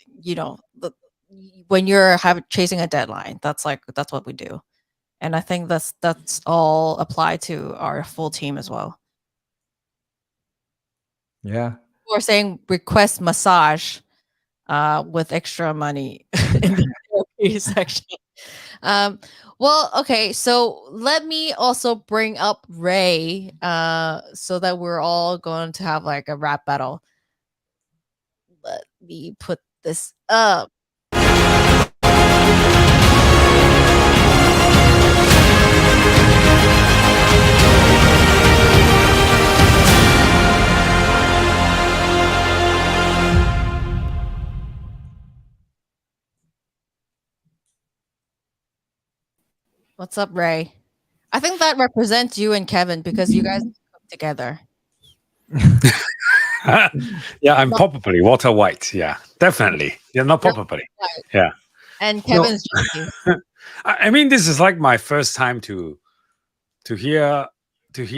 Speaker 1: when you're chasing a deadline. That's what we do. And I think that's all applied to our full team as well.
Speaker 6: Yeah.
Speaker 1: Or saying request massage with extra money in the therapy section. Well, okay, so let me also bring up Ray, so that we're all going to have like a rap battle. Let me put this up. What's up, Ray? I think that represents you and Kevin because you guys cook together.
Speaker 7: Yeah, I'm probably Walter White. Yeah, definitely. Yeah, not probably. Yeah.
Speaker 1: And Kevin's Jesse.
Speaker 7: I mean, this is like my first time to hear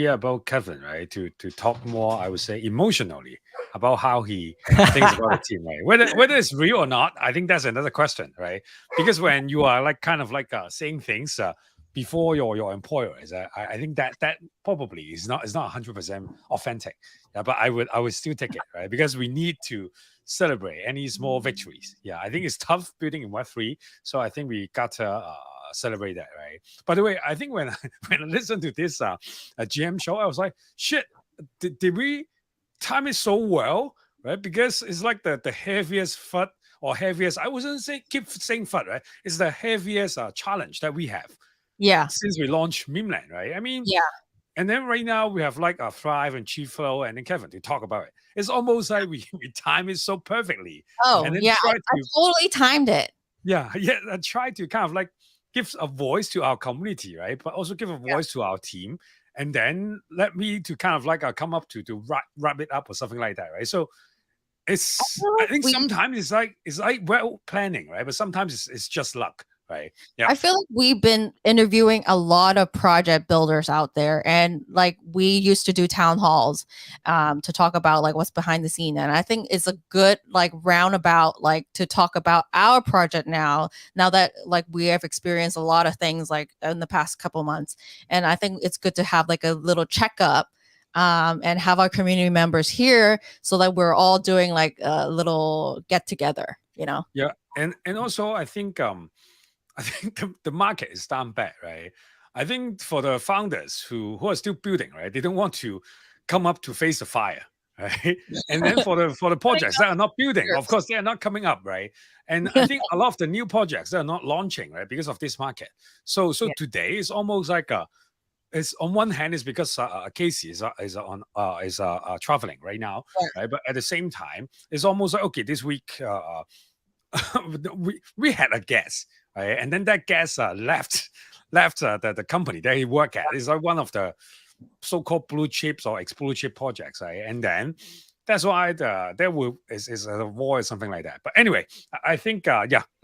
Speaker 7: about Kevin, right? To talk more, I would say, emotionally about how he thinks about the team, right? Whether it's real or not, I think that's another question, right? Because when you are like kind of like saying things before your employers, I think that probably is not 100% authentic. Yeah, but I would still take it, right? Because we need to celebrate any small victories. Yeah, I think it's tough building in Web3, so I think we got to celebrate that, right? By the way, I think when I listened to this GM show, I was like, shit, did we time it so well, right? Because it's like the heaviest FUD or heaviest, I wasn't keep saying FUD, right? It's the heaviest challenge that we have.
Speaker 1: Yeah.
Speaker 7: Since we launched Memeland, right? I mean,
Speaker 1: yeah.
Speaker 7: And then right now we have like Thrive and Chief Flow and then Kevin to talk about it. It's almost like we time it so perfectly.
Speaker 1: Oh,
Speaker 7: and then
Speaker 1: yeah. I totally timed it.
Speaker 7: Yeah. I try to kind of like give a voice to our community, right? But also give a voice to our team. And then let me to kind of like come up to wrap it up or something like that, right? So I think sometimes it's like well planning, right? But sometimes it's just luck. Right. Yeah.
Speaker 1: I feel like we've been interviewing a lot of project builders out there, and like we used to do town halls to talk about like what's behind the scene. And I think it's a good like roundabout like to talk about our project now that like we have experienced a lot of things like in the past couple months. And I think it's good to have like a little checkup and have our community members here so that we're all doing like a little get together,
Speaker 7: Yeah. And also I think the market is down bad, right? I think for the founders who are still building, right, they don't want to come up to face the fire, right? And then for the projects that are not building, of course, they are not coming up, right? And I think a lot of the new projects that are not launching, right, because of this market. So today is almost like it's on one hand is because Casey is traveling right now, right? But at the same time, it's almost like okay, this week we had a guest. Right? And then that guest left the company that he worked at. It's like one of the so-called blue chips or ex-blue chip projects, right? And then that's why there is a war or something like that. But anyway, I think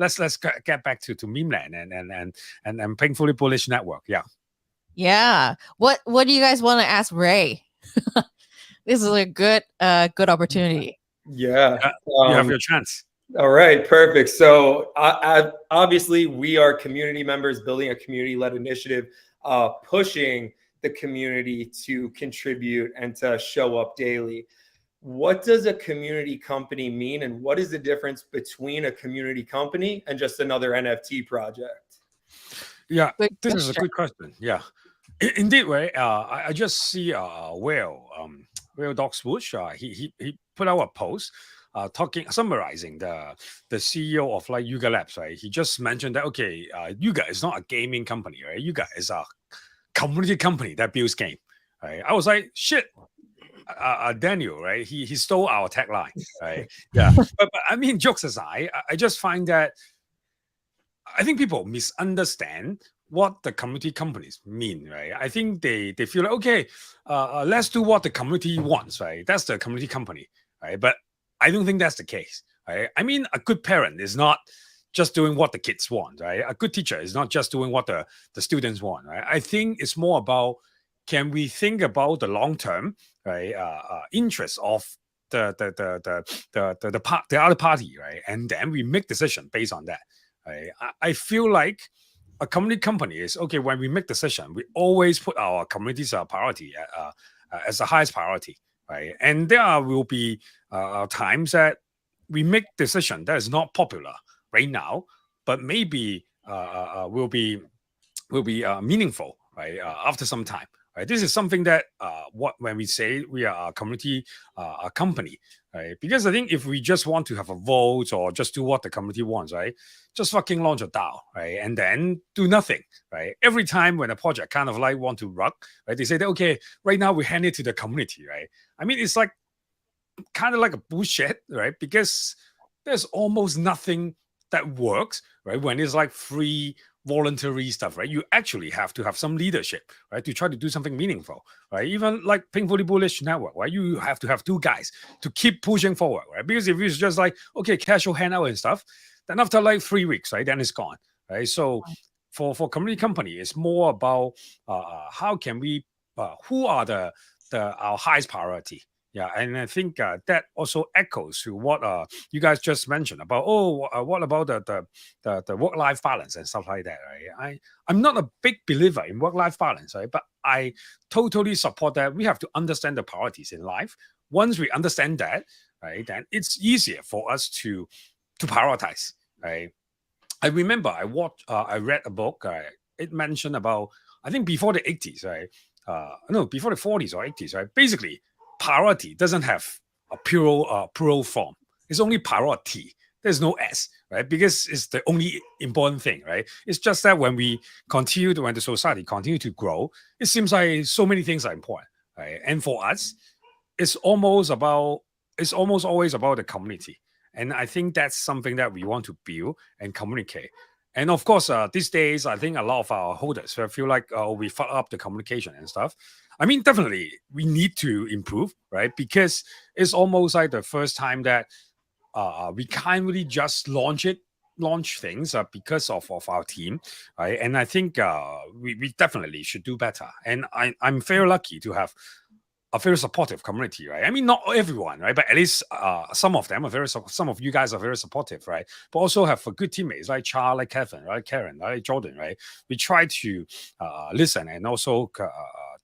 Speaker 7: let's get back to Memeland and Painfully Bullish Network.
Speaker 1: Yeah. What do you guys want to ask Ray? This is a good opportunity.
Speaker 4: Yeah.
Speaker 7: You have your chance.
Speaker 4: All right, perfect. So obviously we are community members building a community-led initiative, pushing the community to contribute and to show up daily. What does a community company mean, and what is the difference between a community company and just another NFT project?
Speaker 7: Yeah, this is a good question. Yeah, indeed, right? I just see Will Dogswoosh. He put out a post. Summarizing the CEO of like Yuga Labs, right? He just mentioned that okay, Yuga is not a gaming company, right? Yuga is a community company that builds game, right? I was like, shit, Daniel, right? He stole our tagline, right? Yeah, but I mean, jokes aside, I just find that I think people misunderstand what the community companies mean, right? I think they feel like okay, let's do what the community wants, right? That's the community company, right? But I don't think that's the case, right? I mean, a good parent is not just doing what the kids want, right? A good teacher is not just doing what the students want, right? I think it's more about can we think about the long-term, right, interest of the other party, right? And then we make decision based on that. Right? I feel like a community company is okay when we make decision. We always put our community's priority as the highest priority, right? And there will be times that we make decision that is not popular right now, but maybe will be meaningful, right? After some time, right? This is something that when we say we are a community a company, right? Because I think if we just want to have a vote or just do what the community wants, right? Just fucking launch a DAO, right? And then do nothing, right? Every time when a project kind of like want to rock, right? They say that, okay, right now we hand it to the community, right? I mean, it's like kind of like a bullshit, right? Because there's almost nothing that works, right? When it's like free voluntary stuff, right? You actually have to have some leadership, right? To try to do something meaningful, right? Even like Painfully Bullish Network, right? You have to have two guys to keep pushing forward, right? Because if it's just like, okay, casual hangout and stuff, then after like 3 weeks, right? Then it's gone, right? So for community company, it's more about how can we, who are our highest priority. Yeah, and I think that also echoes to what you guys just mentioned about. What about the work-life balance and stuff like that, right? I'm not a big believer in work-life balance, right? But I totally support that we have to understand the priorities in life. Once we understand that, right, then it's easier for us to prioritize, right? I remember I read a book. It mentioned about, I think before the 80s, right? No, before the 40s or 80s, right? Basically, priority doesn't have a plural form. It's only priority. There's no S, right? Because it's the only important thing, right? It's just that when the society continue to grow, it seems like so many things are important, right? And for us, it's almost always about the community. And I think that's something that we want to build and communicate. And of course, these days, I think a lot of our holders feel like we fuck up the communication and stuff. I mean, definitely, we need to improve, right? Because it's almost like the first time that we can't really just launch things because of our team, right? And I think we definitely should do better. And I'm very lucky to have a very supportive community, right? I mean, not everyone, right? But at least some of them are some of you guys are very supportive, right? But also have good teammates like Charles, like Kevin, right? Karen, right? Jordan, right? We try to listen and also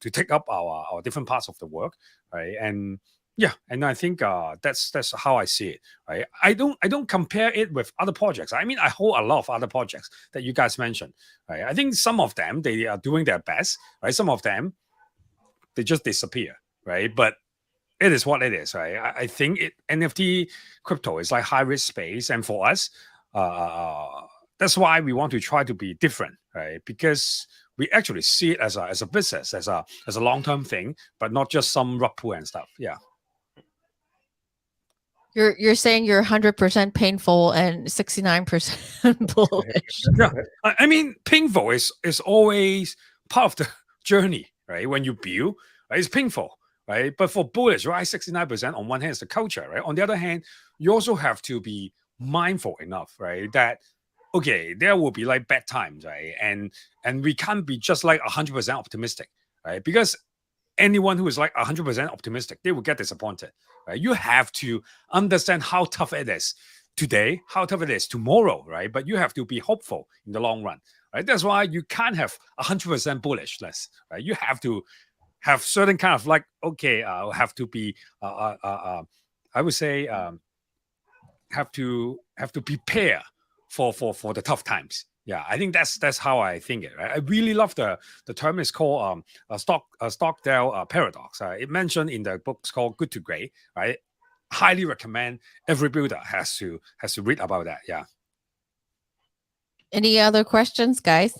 Speaker 7: to take up our different parts of the work, right? And yeah, and I think that's how I see it, right? I don't compare it with other projects. I mean, I hold a lot of other projects that you guys mentioned, right? I think some of them they are doing their best, right? Some of them they just disappear, right? But it is what it is, right? I think NFT crypto is like high risk space, and for us, that's why we want to try to be different, right? Because we actually see it as a business, as a long term thing, but not just some rug pull and stuff. Yeah.
Speaker 1: You're saying you're 100% painful and 69% bullish.
Speaker 7: Yeah, I mean, painful is always part of the journey, right? When you build, right, it's painful, right? But for bullish, right, 69% on one hand is the culture, right? On the other hand, you also have to be mindful enough, right, that okay, there will be like bad times, right? And we can't be just like 100% optimistic, right? Because anyone who is like 100% optimistic, they will get disappointed, right? You have to understand how tough it is today, how tough it is tomorrow, right? But you have to be hopeful in the long run, right? That's why you can't have 100% bullishness, right? You have to have certain kind of like, okay, have to be, I would say, have to prepare for the tough times. Yeah, I think that's how I think it. Right? I really love the term is called Stockdale paradox. It mentioned in the books called Good to Great. Right, highly recommend every builder has to read about that. Yeah.
Speaker 1: Any other questions, guys?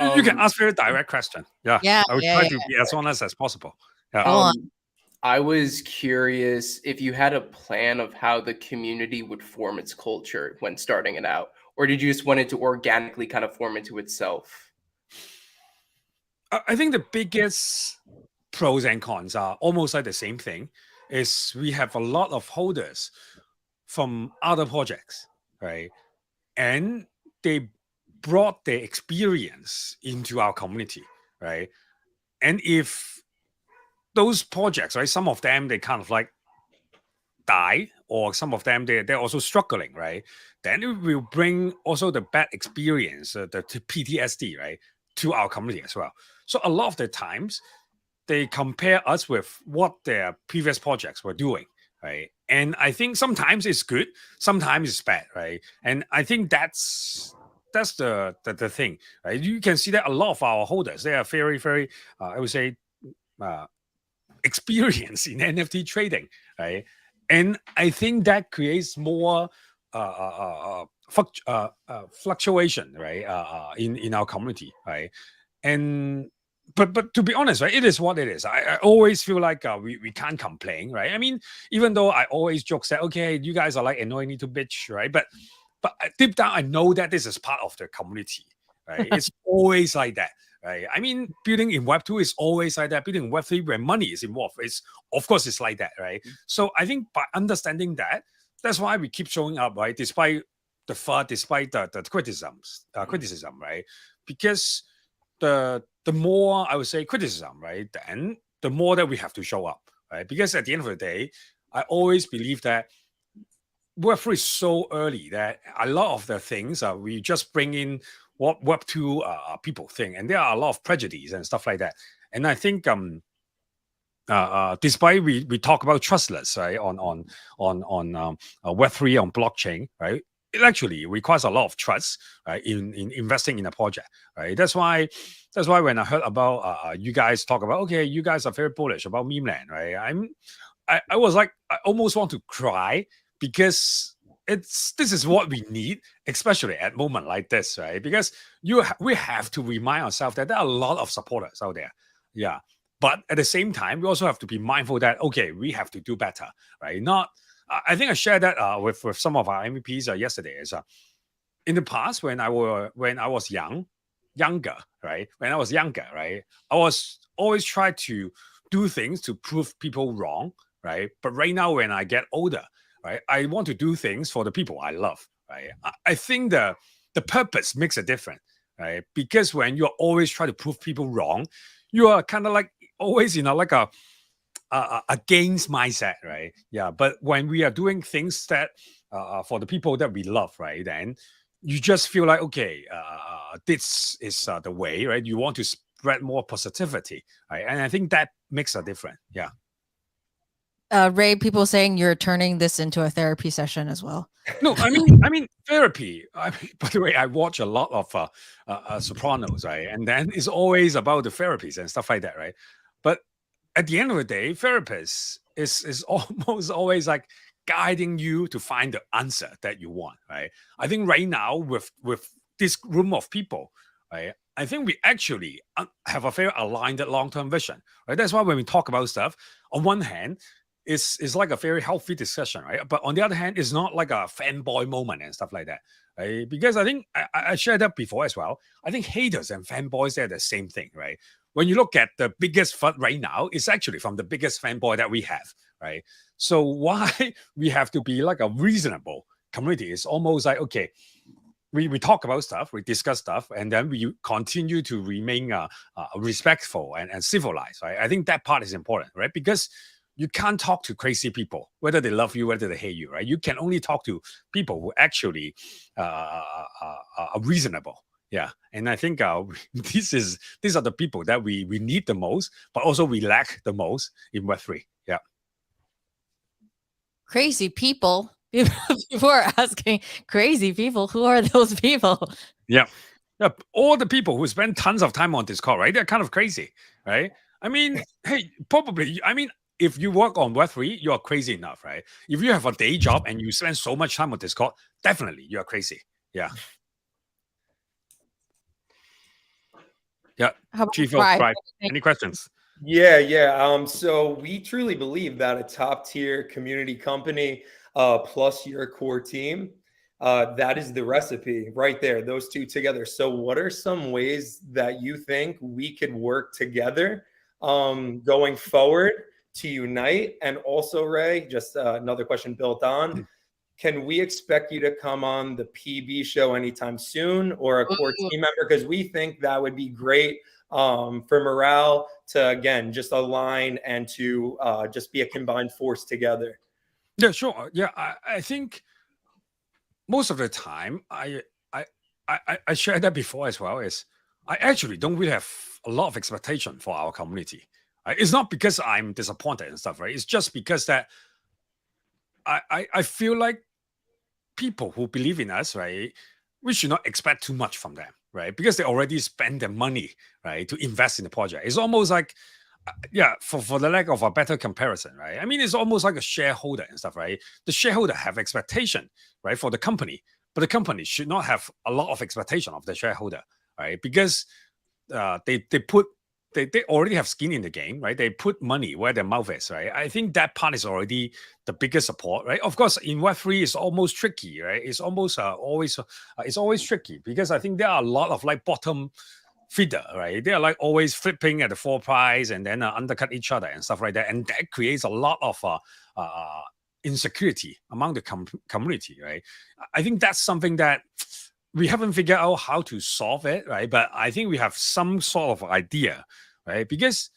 Speaker 7: You can ask very direct question. Yeah.
Speaker 1: Yeah.
Speaker 7: I will try to be as honest as possible.
Speaker 1: Yeah.
Speaker 5: I was curious if you had a plan of how the community would form its culture when starting it out, or did you just want it to organically kind of form into itself?
Speaker 7: I think the biggest pros and cons are almost like the same thing. Is we have a lot of holders from other projects, right? And they brought their experience into our community, right? And if those projects, right, some of them they kind of like die, or some of them they're also struggling, right? Then it will bring also the bad experience, the PTSD, right, to our community as well. So a lot of the times they compare us with what their previous projects were doing, right? And I think sometimes it's good, sometimes it's bad, right? And I think that's the thing, right? You can see that a lot of our holders, they are very, I would say, experienced in NFT trading, right? And I think that creates more fluctuation, right, in our community, right? And but to be honest, right, it is what it is. I always feel like we can't complain, right? I mean, even though I always joke that, okay, you guys are like annoying me to bitch, right? But deep down, I know that this is part of the community, right? It's always like that, right? I mean, building in Web2 is always like that. Building in Web3 where money is involved, of course it's like that, right? So I think by understanding that, that's why we keep showing up, right? Despite the FUD, despite the criticism, right? Because the more, I would say, criticism, right, then the more that we have to show up, right? Because at the end of the day, I always believe that Web3 is so early that a lot of the things we just bring in what Web2 people think, and there are a lot of prejudice and stuff like that. And I think despite we talk about trustless, right, on Web3 on blockchain, right, it actually requires a lot of trust, right, in investing in a project, right? That's why when I heard about you guys talk about, okay, you guys are very bullish about Memeland, right? I was like, I almost want to cry, because this is what we need, especially at a moment like this, right? Because we have to remind ourselves that there are a lot of supporters out there, yeah. But at the same time, we also have to be mindful that, okay, we have to do better, right? Not, I think I shared that with some of our MVPs yesterday. Is in the past, when I was younger, right? When I was younger, right? I was always try to do things to prove people wrong, right? But right now, when I get older, right, I want to do things for the people I love, right? I think the purpose makes a difference, right? Because when you're always trying to prove people wrong, you are kind of like always, like a against mindset, right? Yeah. But when we are doing things that for the people that we love, right, then you just feel like, okay, this is the way, right? You want to spread more positivity, right? And I think that makes a difference. Yeah.
Speaker 1: Ray, people saying you're turning this into a therapy session as well.
Speaker 7: No, I mean therapy. By the way, I watch a lot of Sopranos, right? And then it's always about the therapies and stuff like that, right? But at the end of the day, therapist is almost always like guiding you to find the answer that you want, right? I think right now with this room of people, right, I think we actually have a very aligned long-term vision, right? That's why when we talk about stuff, on one hand, it's like a very healthy discussion, right? But on the other hand, it's not like a fanboy moment and stuff like that, right? Because I think I shared that before as well. I think haters and fanboys, they're the same thing, right? When you look at the biggest FUD right now, it's actually from the biggest fanboy that we have, right? So why we have to be like a reasonable community? It's almost like, okay, we talk about stuff, we discuss stuff, and then we continue to remain respectful and civilized, right? I think that part is important, right? Because you can't talk to crazy people, whether they love you, whether they hate you, right? You can only talk to people who actually are reasonable. Yeah. And I think these are the people that we need the most, but also we lack the most in Web3. Yeah.
Speaker 1: Crazy people. People are asking, crazy people, who are those people?
Speaker 7: Yeah. Yeah. All the people who spend tons of time on Discord, right? They're kind of crazy, right? I mean, hey, probably, if you work on Web3, you are crazy enough, right? If you have a day job and you spend so much time on Discord, definitely you are crazy. Yeah. Yeah. Chief of Pride. Any questions?
Speaker 4: Yeah. So we truly believe that a top tier community company plus your core team, that is the recipe right there, those two together. So what are some ways that you think we could work together going forward to unite? And also, Ray, just another question built on, can we expect you to come on the PB show anytime soon, or a core team member? Because we think that would be great for morale to, again, just align and to just be a combined force together.
Speaker 7: Yeah, sure. Yeah, I think most of the time I shared that before as well. Is I actually don't really have a lot of expectation for our community. It's not because I'm disappointed and stuff, right? It's just because that I feel like people who believe in us, right, we should not expect too much from them, right? Because they already spend their money, right, to invest in the project. It's almost like, yeah, for the lack of a better comparison, right? I mean, it's almost like a shareholder and stuff, right? The shareholder have expectation, right, for the company, but the company should not have a lot of expectation of the shareholder, right? Because they already have skin in the game, right? They put money where their mouth is, right? I think that part is already the biggest support, right? Of course, in Web3, it's almost tricky, right? It's almost it's always tricky because I think there are a lot of like bottom feeder, right? They are like always flipping at the floor price and then undercut each other and stuff like that, and that creates a lot of insecurity among the community, right? I think that's something that we haven't figured out how to solve it, right? But I think we have some sort of idea, right? Because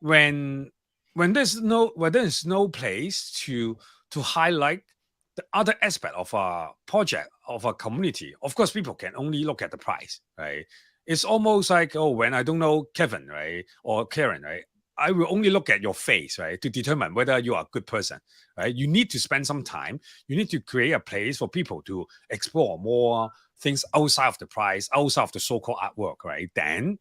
Speaker 7: when there's no place to highlight the other aspect of a project of a community, of course people can only look at the price, right? It's almost like, oh, when I don't know Kevin, right, or Karen, right, I will only look at your face, right, to determine whether you are a good person, right? You need to spend some time. You need to create a place for people to explore more things outside of the price, outside of the so-called artwork, right? Then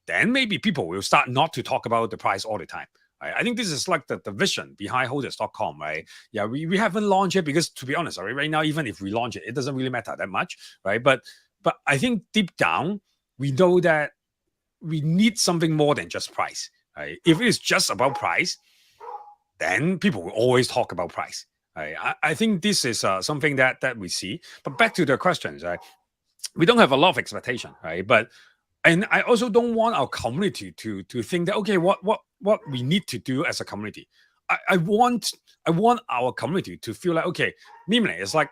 Speaker 7: maybe people will start not to talk about the price all the time. Right? I think this is like the vision behind holders.com, right? Yeah, we haven't launched it because, to be honest, right now, even if we launch it, it doesn't really matter that much, right? But I think deep down, we know that we need something more than just price. Right? If it's just about price, then people will always talk about price. Right? I think this is something that we see. But back to the questions, right? We don't have a lot of expectation, right? And I also don't want our community to think that, okay, what we need to do as a community. I want our community to feel like, okay, Memeland is like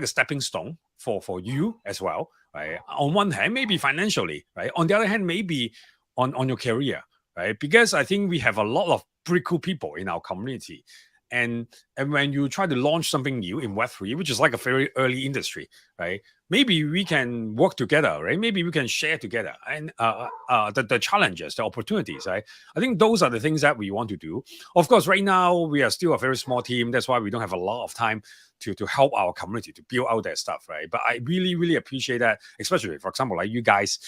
Speaker 7: a stepping stone for you as well, right? On one hand, maybe financially, right? On the other hand, maybe on your career, right? Because I think we have a lot of pretty cool people in our community. And when you try to launch something new in Web3, which is like a very early industry, right? Maybe we can work together, right? Maybe we can share together and the challenges, the opportunities, right? I think those are the things that we want to do. Of course, right now we are still a very small team. That's why we don't have a lot of time to help our community to build out their stuff, right? But I really, really appreciate that, especially, for example, like you guys,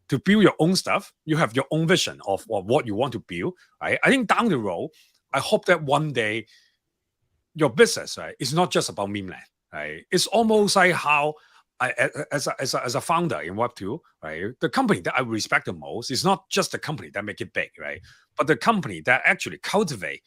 Speaker 7: to build your own stuff. You have your own vision of what you want to build, right? I think down the road, I hope that one day your business, right, is not just about Memeland, right? It's almost like how as a founder in Web2, right, the company that I respect the most is not just the company that make it big, right, but the company that actually cultivate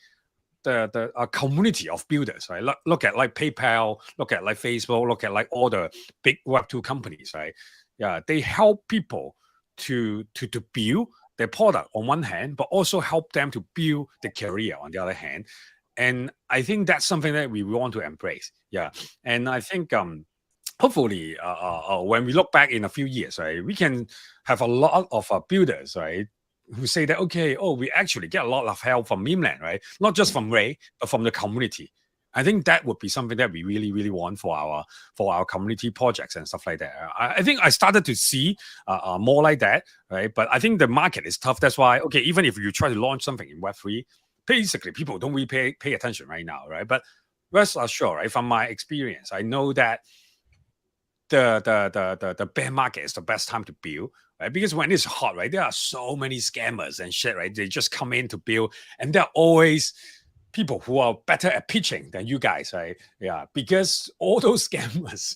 Speaker 7: the community of builders, right? Look at like PayPal, look at like Facebook, look at like all the big Web2 companies, right? Yeah, they help people to build their product on one hand, but also help them to build the career on the other hand. And I think that's something that we want to embrace. Yeah. And I think hopefully when we look back in a few years, right, we can have a lot of builders, right, who say that, okay, oh, we actually get a lot of help from Memeland, right? Not just from Ray, but from the community. I think that would be something that we really, really want for our community projects and stuff like that. I think I started to see more like that, right? But I think the market is tough. That's why, okay, even if you try to launch something in Web3, basically people don't really pay attention right now, right? But rest assured, right, from my experience, I know that the bear market is the best time to build, right? Because when it's hot, right, there are so many scammers and shit, right? They just come in to build, and there are always people who are better at pitching than you guys, right? Yeah, because all those scammers,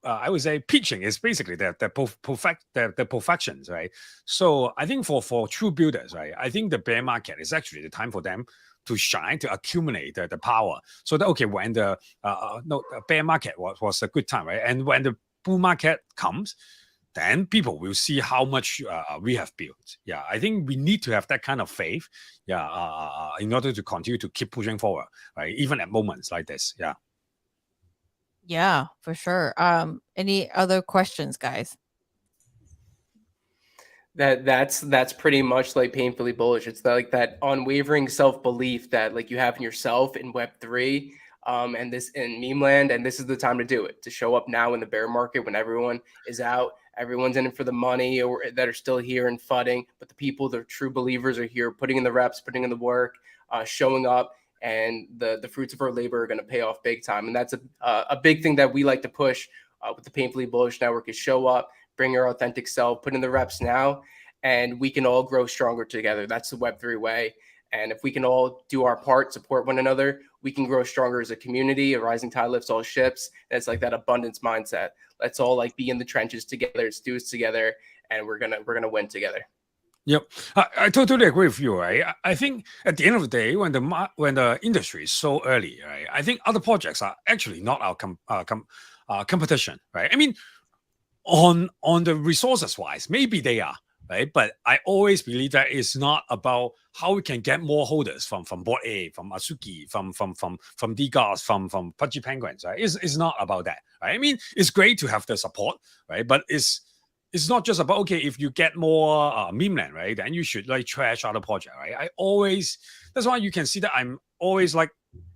Speaker 7: I would say pitching is basically the perfections, right? So I think for true builders, right, I think the bear market is actually the time for them to shine, to accumulate the power. So that, okay, when the bear market was a good time, right? And when the bull market comes, then people will see how much we have built. Yeah, I think we need to have that kind of faith, yeah, in order to continue to keep pushing forward, right? Even at moments like this, yeah.
Speaker 1: Yeah, for sure. Any other questions, guys?
Speaker 5: That's pretty much like painfully bullish. It's like that unwavering self-belief that like you have in yourself in Web3, and this in Memeland, and this is the time to do it, to show up now in the bear market when everyone is out, everyone's in it for the money, or that are still here and fudding, but the people, the true believers, are here, putting in the reps, putting in the work, showing up, and the fruits of our labor are going to pay off big time. And that's a big thing that we like to push with the Painfully Bullish Network, is show up, bring your authentic self, put in the reps now, and we can all grow stronger together. That's the Web3 way. And if we can all do our part, support one another, we can grow stronger as a community. A rising tide lifts all ships. And it's like that abundance mindset. Let's all like be in the trenches together, let's do this together, and we're gonna win together.
Speaker 7: Yep, I totally agree with you. Right, I think at the end of the day, when the industry is so early, right, I think other projects are actually not our competition, right? I mean, on the resources wise, maybe they are, right? But I always believe that it's not about how we can get more holders from Board A, from Asuki, from DGOS, from Pudgy Penguins, right? It's not about that, right? I mean, it's great to have the support, right? But it's not just about, okay, if you get more Memeland, right, then you should like trash other project, right? That's why you can see that I'm always like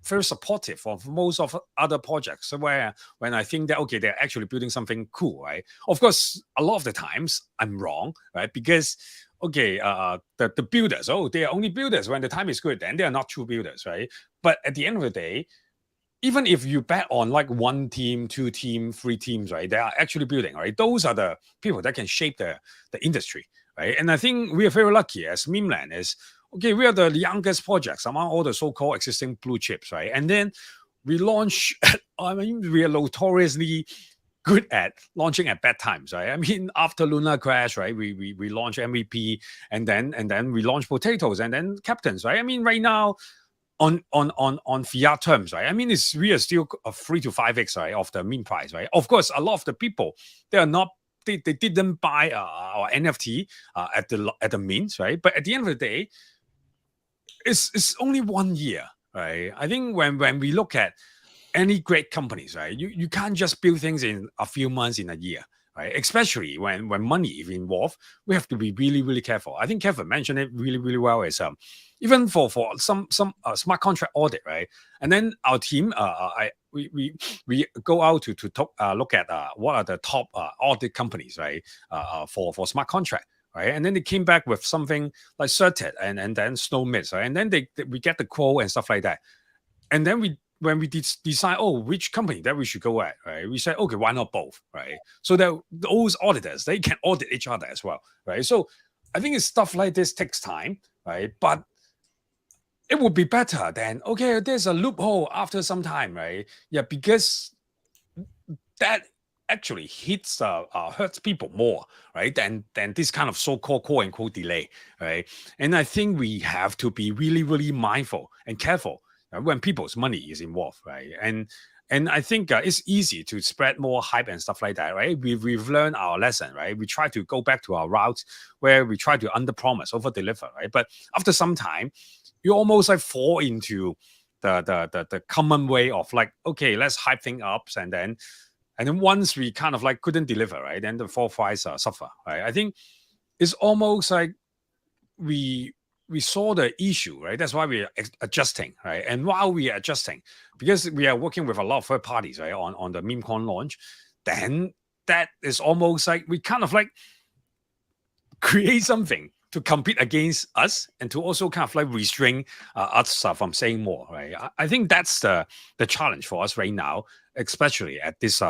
Speaker 7: very supportive of most of other projects. So when I think that, okay, they're actually building something cool, right? Of course, a lot of the times I'm wrong, right? Because, okay, the builders, they are only builders when the time is good, then they are not true builders, right? But at the end of the day, even if you bet on like one team, two team, three teams, right, they are actually building, right? Those are the people that can shape the industry, right? And I think we are very lucky as Memeland is, okay, we are the youngest projects among all the so-called existing blue chips, right? And then we launch, I mean, we are notoriously good at launching at bad times, right? I mean, after Luna crash, right, we launched MVP, and then we launched potatoes, and then captains, right? I mean, right now, on fiat terms, right? I mean, we are still a 3 to 5x, right, of the meme price, right? Of course, a lot of the people, they didn't buy our NFT at the mint, right? But at the end of the day, it's only 1 year, right? I think when we look at any great companies, right, you can't just build things in a few months, in a year, right? Especially when money is involved, we have to be really, really careful. I think Kevin mentioned it really, really well. Is even for some smart contract audit, right? And then our team, we go out to look at what are the top audit companies, right? For smart contract. Right, and then they came back with something like Certed and then Snow Mist, right? And then we get the quote and stuff like that. And then when we decide, which company that we should go at, right? We said, okay, why not both, right? So that those auditors, they can audit each other as well, right? So I think it's stuff like this takes time, right? But it would be better than, okay, there's a loophole after some time, right? Yeah, because that actually hurts people more, right, than this kind of so-called quote unquote delay, right? And I think we have to be really, really mindful and careful when people's money is involved, right? And I think it's easy to spread more hype and stuff like that, right? We've learned our lesson, right? We try to go back to our routes where we try to under-promise, over-deliver, right? But after some time, you almost like fall into the common way of like, okay, let's hype things up, and then once we kind of like couldn't deliver, right, then the fall price suffer, right? I think it's almost like we saw the issue, right? That's why we're adjusting, right? And while we are adjusting, because we are working with a lot of third parties, right, on the MemeCon launch, then that is almost like we kind of like create something to compete against us and to also kind of like restrain us from saying more, right? I think that's the challenge for us right now, especially at this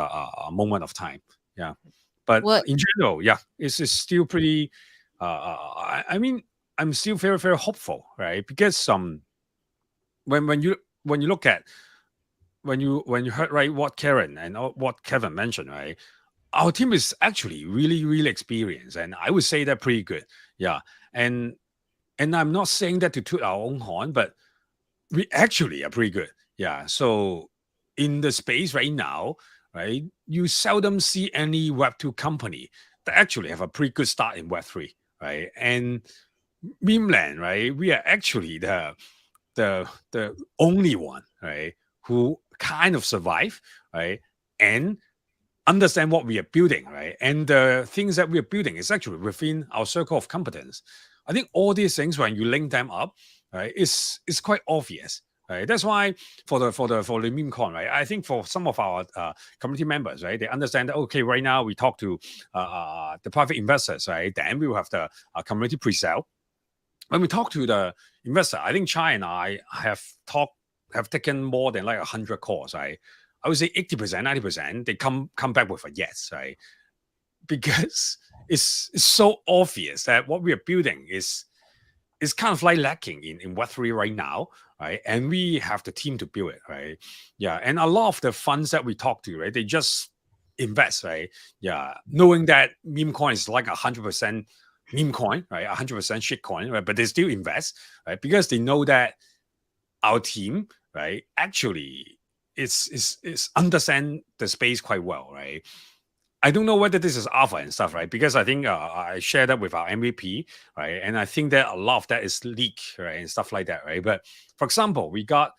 Speaker 7: moment of time. Yeah. But in general, yeah, it's still pretty, I mean, I'm still very, very hopeful, right? Because when you look at, when you heard, right, what Karen and what Kevin mentioned, right, our team is actually really, really experienced, and I would say they're pretty good. Yeah, and I'm not saying that to toot our own horn, but we actually are pretty good. Yeah, so in the space right now, right, you seldom see any Web2 company that actually have a pretty good start in Web3, right? And Memeland, right, we are actually the only one, right, who kind of survive, right, and understand what we are building, right? And the things that we are building is actually within our circle of competence. I think all these things, when you link them up, right, is quite obvious. Right. That's why for the meme coin, right? I think for some of our community members, right, they understand that okay, right now we talk to the private investors, right? Then we will have the community pre-sale. When we talk to the investor, I think Chai and I have taken more than like 100 calls, right? I would say 80%, 90%, they come back with a yes, right? Because it's so obvious that what we are building is kind of like lacking in Web3 right now, right? And we have the team to build it, right? Yeah, and a lot of the funds that we talk to, right, they just invest, right? Yeah, knowing that meme coin is like 100% meme coin, right? 100% shit coin, right? But they still invest, right? Because they know that our team, right, actually is understand the space quite well, right? I don't know whether this is alpha and stuff, right? Because I think I shared that with our MVP, right? And I think that a lot of that is leak, right, and stuff like that, right? But for example, we got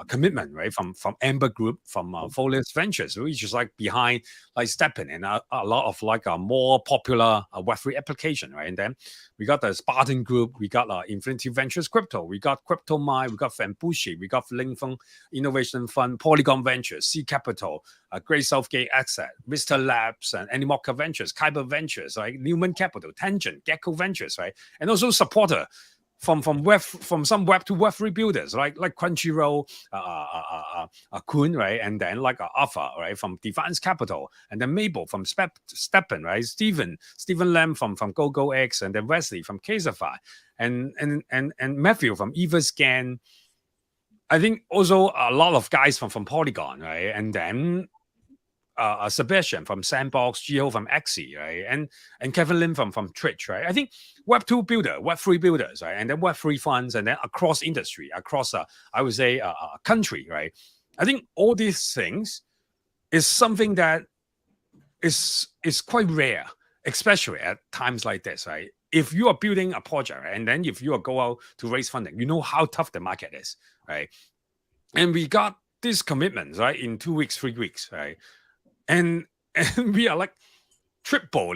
Speaker 7: commitment, right, from Amber Group, from Folius Ventures, which is like behind like Steppen and a lot of like a more popular Web3 application, right? And then we got the Spartan Group, we got Infinity Ventures Crypto, we got Crypto Mine, we got Fambushi, we got Lingfeng Innovation Fund, Polygon Ventures, C Capital, Great Southgate Asset, Mr. Labs, and Animoca Ventures, Kyber Ventures, right? Newman Capital, Tangent, Gecko Ventures, right? And also supporter from some Web 2 Web3 builders, like Crunchyroll, Kun, right, and then like Alpha, right, from Defiance Capital, and then Mabel from Steppen, right, Stephen Lam from GoGoX, and then Wesley from Casify, and Matthew from Everscan. I think also a lot of guys from Polygon, right, and then Sebastian from Sandbox, Gio from Axie, right, and Kevin Lim from Twitch, right. I think Web2 builder, Web3 builders, right, and then Web3 funds, and then across industry, across I would say country, right. I think all these things is something that is quite rare, especially at times like this, right. If you are building a project, right, and then if you are go out to raise funding, you know how tough the market is, right. And we got these commitments, right, in 2 weeks, 3 weeks, right. And we are like triple,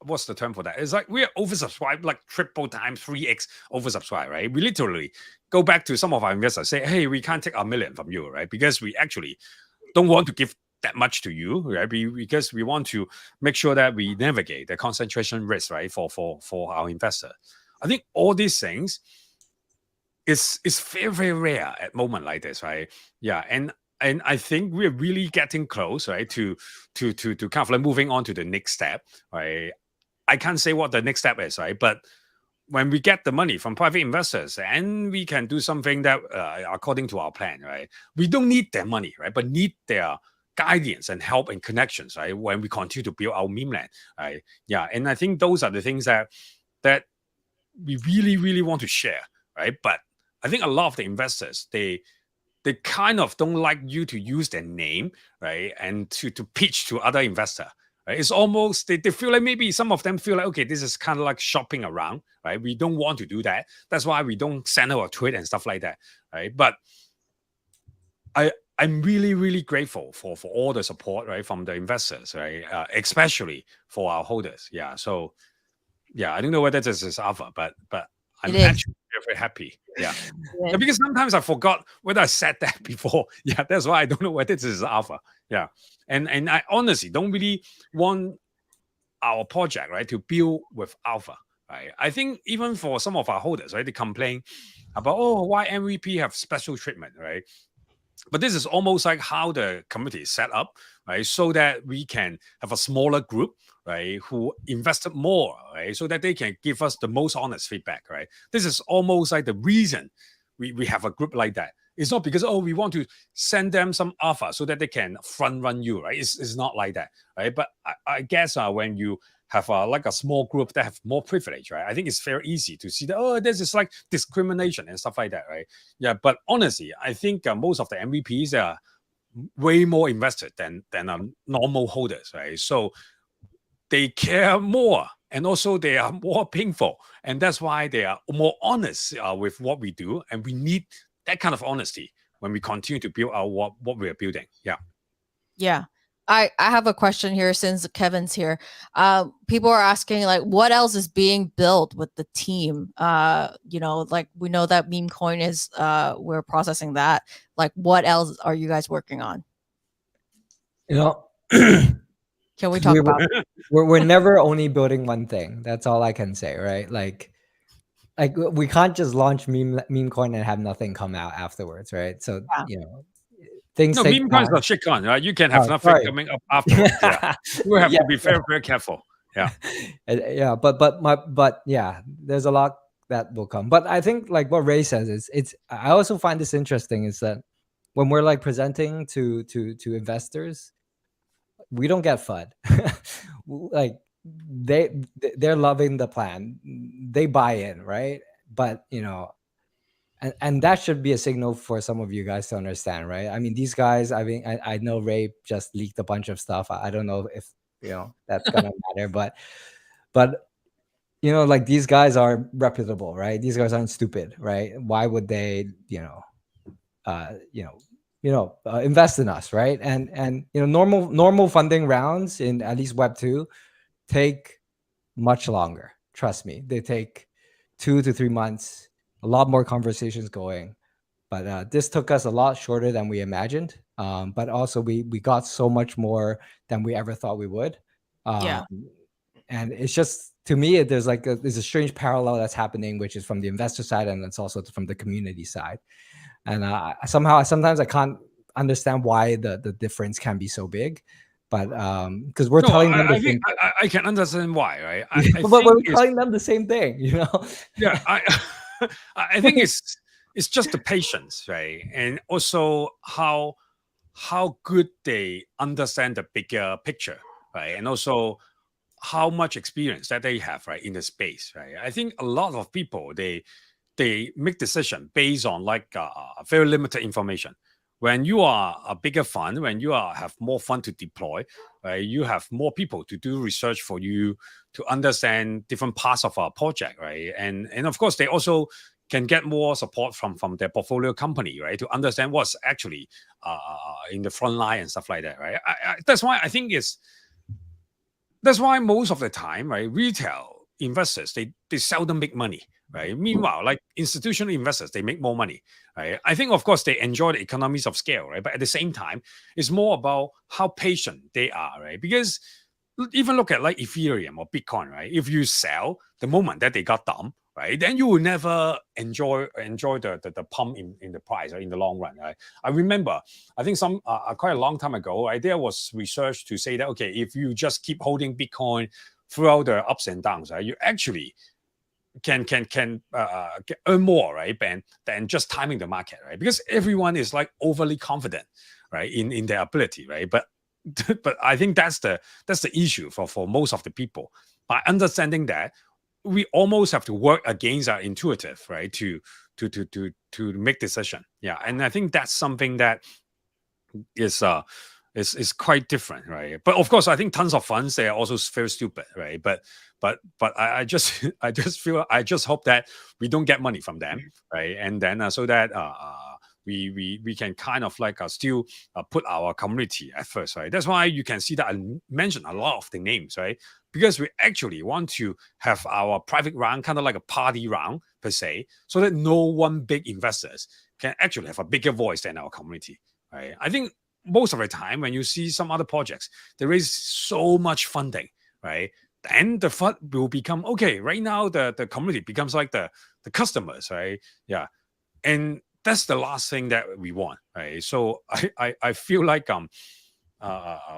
Speaker 7: what's the term for that? It's like we are oversubscribed, like triple times 3x oversubscribed, right? We literally go back to some of our investors, say, hey, we can't take $1 million from you, right? Because we actually don't want to give that much to you, right? Because we want to make sure that we navigate the concentration risk, right? For our investor. I think all these things is very, very rare at moment like this, right? Yeah, and I think we're really getting close, right, to kind of like moving on to the next step, right? I can't say what the next step is, right? But when we get the money from private investors and we can do something that according to our plan, right? We don't need their money, right? But need their guidance and help and connections, right? When we continue to build our Memeland, right? Yeah, and I think those are the things that we really, really want to share, right? But I think a lot of the investors, they kind of don't like you to use their name, right? And to pitch to other investor, right? It's almost, they feel like maybe some of them feel like, okay, this is kind of like shopping around, right? We don't want to do that. That's why we don't send out a tweet and stuff like that, right? But I'm really, really grateful for all the support, right? From the investors, right? Especially for our holders. Yeah. So yeah, I don't know whether this is alpha, but I'm actually very happy. Yeah. Yeah. Because sometimes I forgot whether I said that before. Yeah, that's why I don't know whether this is alpha. Yeah. And I honestly don't really want our project, right, to build with alpha. Right. I think even for some of our holders, right, they complain about, oh, why MVP have special treatment, right? But this is almost like how the committee is set up, right? So that we can have a smaller group, right, who invested more, right? So that they can give us the most honest feedback, right? This is almost like the reason we have a group like that. It's not because, oh, we want to send them some alpha so that they can front run you, right? It's not like that, right? But I guess when you have like a small group that have more privilege, right? I think it's very easy to see that, oh, this is like discrimination and stuff like that, right? Yeah, but honestly, I think most of the MVPs are way more invested than normal holders, right? So they care more, and also they are more painful, and that's why they are more honest with what we do, and we need that kind of honesty when we continue to build our what we are building. Yeah.
Speaker 1: Yeah. I have a question here since Kevin's here. People are asking like, what else is being built with the team? Like we know that meme coin is we're processing that. Like, what else are you guys working on? Can we talk about?
Speaker 6: We're never only building one thing. That's all I can say, right? Like we can't just launch meme coin and have nothing come out afterwards, right? So things
Speaker 7: No,
Speaker 6: take
Speaker 7: meme coins
Speaker 6: time.
Speaker 7: are shit on, right? You can have nothing coming up afterwards. Yeah, you have to be very, very careful. Yeah,
Speaker 6: yeah, but yeah, there's a lot that will come. But I think like what Ray says is I also find this interesting is that when we're like presenting to investors, we don't get FUD. Like they're loving the plan, they buy in, right? But and that should be a signal for some of you guys to understand, right? I mean, these guys, I mean, I know Ray just leaked a bunch of stuff. I don't know if that's gonna matter, but like these guys are reputable, right? These guys aren't stupid, right? Why would they invest in us, right? And normal funding rounds in at least Web 2 take much longer. Trust me, they take 2 to 3 months, a lot more conversations going. But this took us a lot shorter than we imagined. But also we got so much more than we ever thought we would. And it's just, to me, there's a strange parallel that's happening, which is from the investor side, and it's also from the community side. And sometimes I can't understand why the difference can be so big. But because we're telling them the same thing.
Speaker 7: I can understand why, right?
Speaker 6: But we're telling them the same thing,
Speaker 7: Yeah, I think it's just the patience, right? And also how good they understand the bigger picture, right? And also how much experience that they have, right, in the space, right? I think a lot of people they make decision based on very limited information. When you are a bigger fund, when you have more fund to deploy, right, you have more people to do research for you to understand different parts of our project, right? And of course, they also can get more support from their portfolio company, right, to understand what's actually in the front line and stuff like that, right? That's why I think that's why most of the time, right, retail investors they seldom make money. Right. Meanwhile, like institutional investors, they make more money. Right. I think, of course, they enjoy the economies of scale. Right. But at the same time, it's more about how patient they are. Right. Because even look at like Ethereum or Bitcoin. Right. If you sell the moment that they got dumped, right, then you will never enjoy the pump in the price, right, in the long run. Right. I remember, I think quite a long time ago, right, there was research to say that okay, if you just keep holding Bitcoin throughout the ups and downs, right, you actually can earn more, right, than just timing the market, right? Because everyone is like overly confident, right, in their ability, right? But I think that's the issue for most of the people. By understanding that, we almost have to work against our intuitive, right, to make decision. Yeah, and I think that's something that is quite different, right? But of course, I think tons of funds they are also very stupid, right? But I just I just hope that we don't get money from them, right? And then so that we can kind of like still put our community at first, right? That's why you can see that I mentioned a lot of the names, right? Because we actually want to have our private round kind of like a party round per se, so that no one big investors can actually have a bigger voice than our community, right? I think most of the time when you see some other projects, they raise so much funding, right? Then the fund will become, okay, right now the community becomes like the customers, right? Yeah. And that's the last thing that we want, right? So I feel like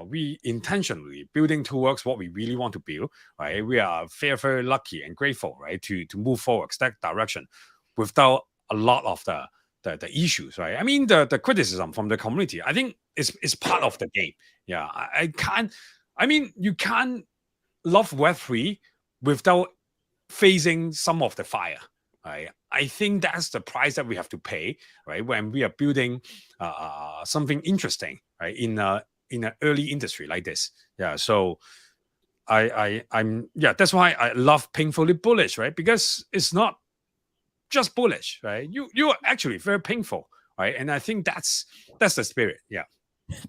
Speaker 7: we intentionally building towards what we really want to build, right? We are very, very lucky and grateful, right, to move forward that direction without a lot of the issues, right? I mean, the criticism from the community, I think is part of the game. Yeah, I mean, you can't love Web3 without facing some of the fire, right? I think that's the price that we have to pay, right, when we are building something interesting, right, in an early industry like this. Yeah, so I'm that's why I love Painfully Bullish, right? Because it's not just bullish, right? You are actually very painful, right? And I think that's the spirit. Yeah.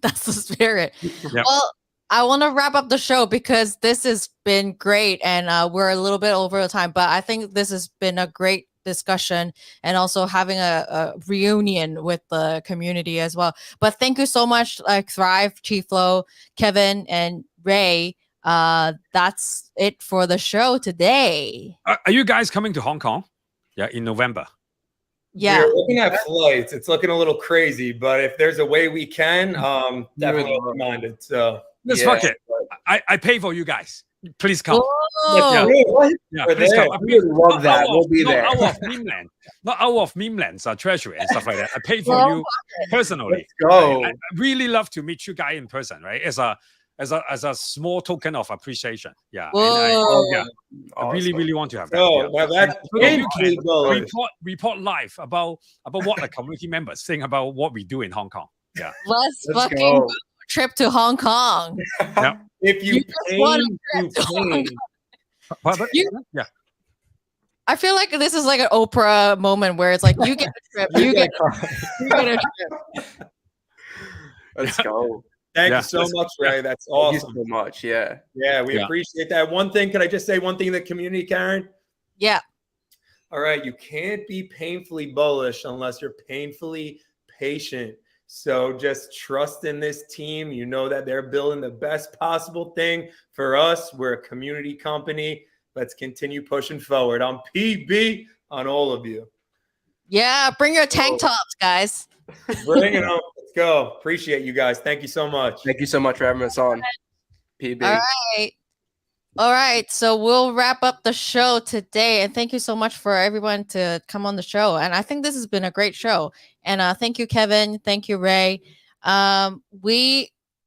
Speaker 1: That's the spirit.
Speaker 7: Yep.
Speaker 1: Well, I want to wrap up the show because this has been great, and we're a little bit over the time, but I think this has been a great discussion and also having a reunion with the community as well. But thank you so much, like Thrive, Chief Flo, Kevin, and Ray. That's it for the show today.
Speaker 7: Are you guys coming to Hong Kong? Yeah, in November.
Speaker 1: Yeah,
Speaker 4: we're looking at flights. It's looking a little crazy, but if there's a way we can, definitely open-minded. So
Speaker 7: let's fuck it. I pay for you guys. Please come.
Speaker 1: Whoa.
Speaker 7: Yeah,
Speaker 4: We're
Speaker 7: please
Speaker 4: there.
Speaker 7: come.
Speaker 5: We would love that. We'll be there.
Speaker 7: Not out of Memeland, not out of Memeland's treasury and stuff like that. I pay for
Speaker 1: Well,
Speaker 7: you personally.
Speaker 5: Let's go.
Speaker 7: I really love to meet you guys in person, right? As a small token of appreciation. Yeah.
Speaker 1: Whoa.
Speaker 7: And I really, really want to have that.
Speaker 4: Oh,
Speaker 7: Yeah.
Speaker 4: now that's
Speaker 7: So that you
Speaker 4: painfully bullish.
Speaker 7: report live about what the community members think about what we do in Hong Kong. Yeah.
Speaker 1: Let's
Speaker 5: Let's
Speaker 1: fucking
Speaker 5: go.
Speaker 1: go. Trip to Hong Kong.
Speaker 7: Yeah.
Speaker 4: If you
Speaker 1: You just want
Speaker 4: pain,
Speaker 1: to
Speaker 4: you pain.
Speaker 7: Yeah.
Speaker 1: I feel like this is like an Oprah moment where it's like you get a trip, you get a trip.
Speaker 5: Let's go.
Speaker 4: Thank
Speaker 7: Yeah.
Speaker 4: you so much, Ray. That's
Speaker 5: Thank you
Speaker 4: awesome.
Speaker 5: so much. Yeah.
Speaker 4: Yeah, we
Speaker 7: Yeah.
Speaker 4: appreciate that. One thing, can I just say one thing in the community, Karen?
Speaker 1: Yeah.
Speaker 4: All right, you can't be painfully bullish unless you're painfully patient. So just trust in this team. You know that they're building the best possible thing for us. We're a community company. Let's continue pushing forward. I'm PB on all of you.
Speaker 1: Yeah. Bring your tank tops, guys.
Speaker 4: Bring it on. Let's go. Appreciate you guys. Thank you so much.
Speaker 5: Thank you so much for having us on. PB.
Speaker 1: All right. All right. So we'll wrap up the show today. And thank you so much for everyone to come on the show. And I think this has been a great show. And thank you, Kevin. Thank you, Ray.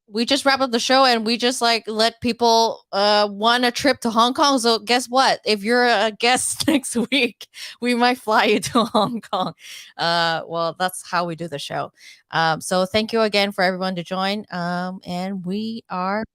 Speaker 1: We just wrap up the show and we just like let people want a trip to Hong Kong. So guess what? If you're a guest next week, we might fly you to Hong Kong. Well, that's how we do the show. So thank you again for everyone to join. And we are.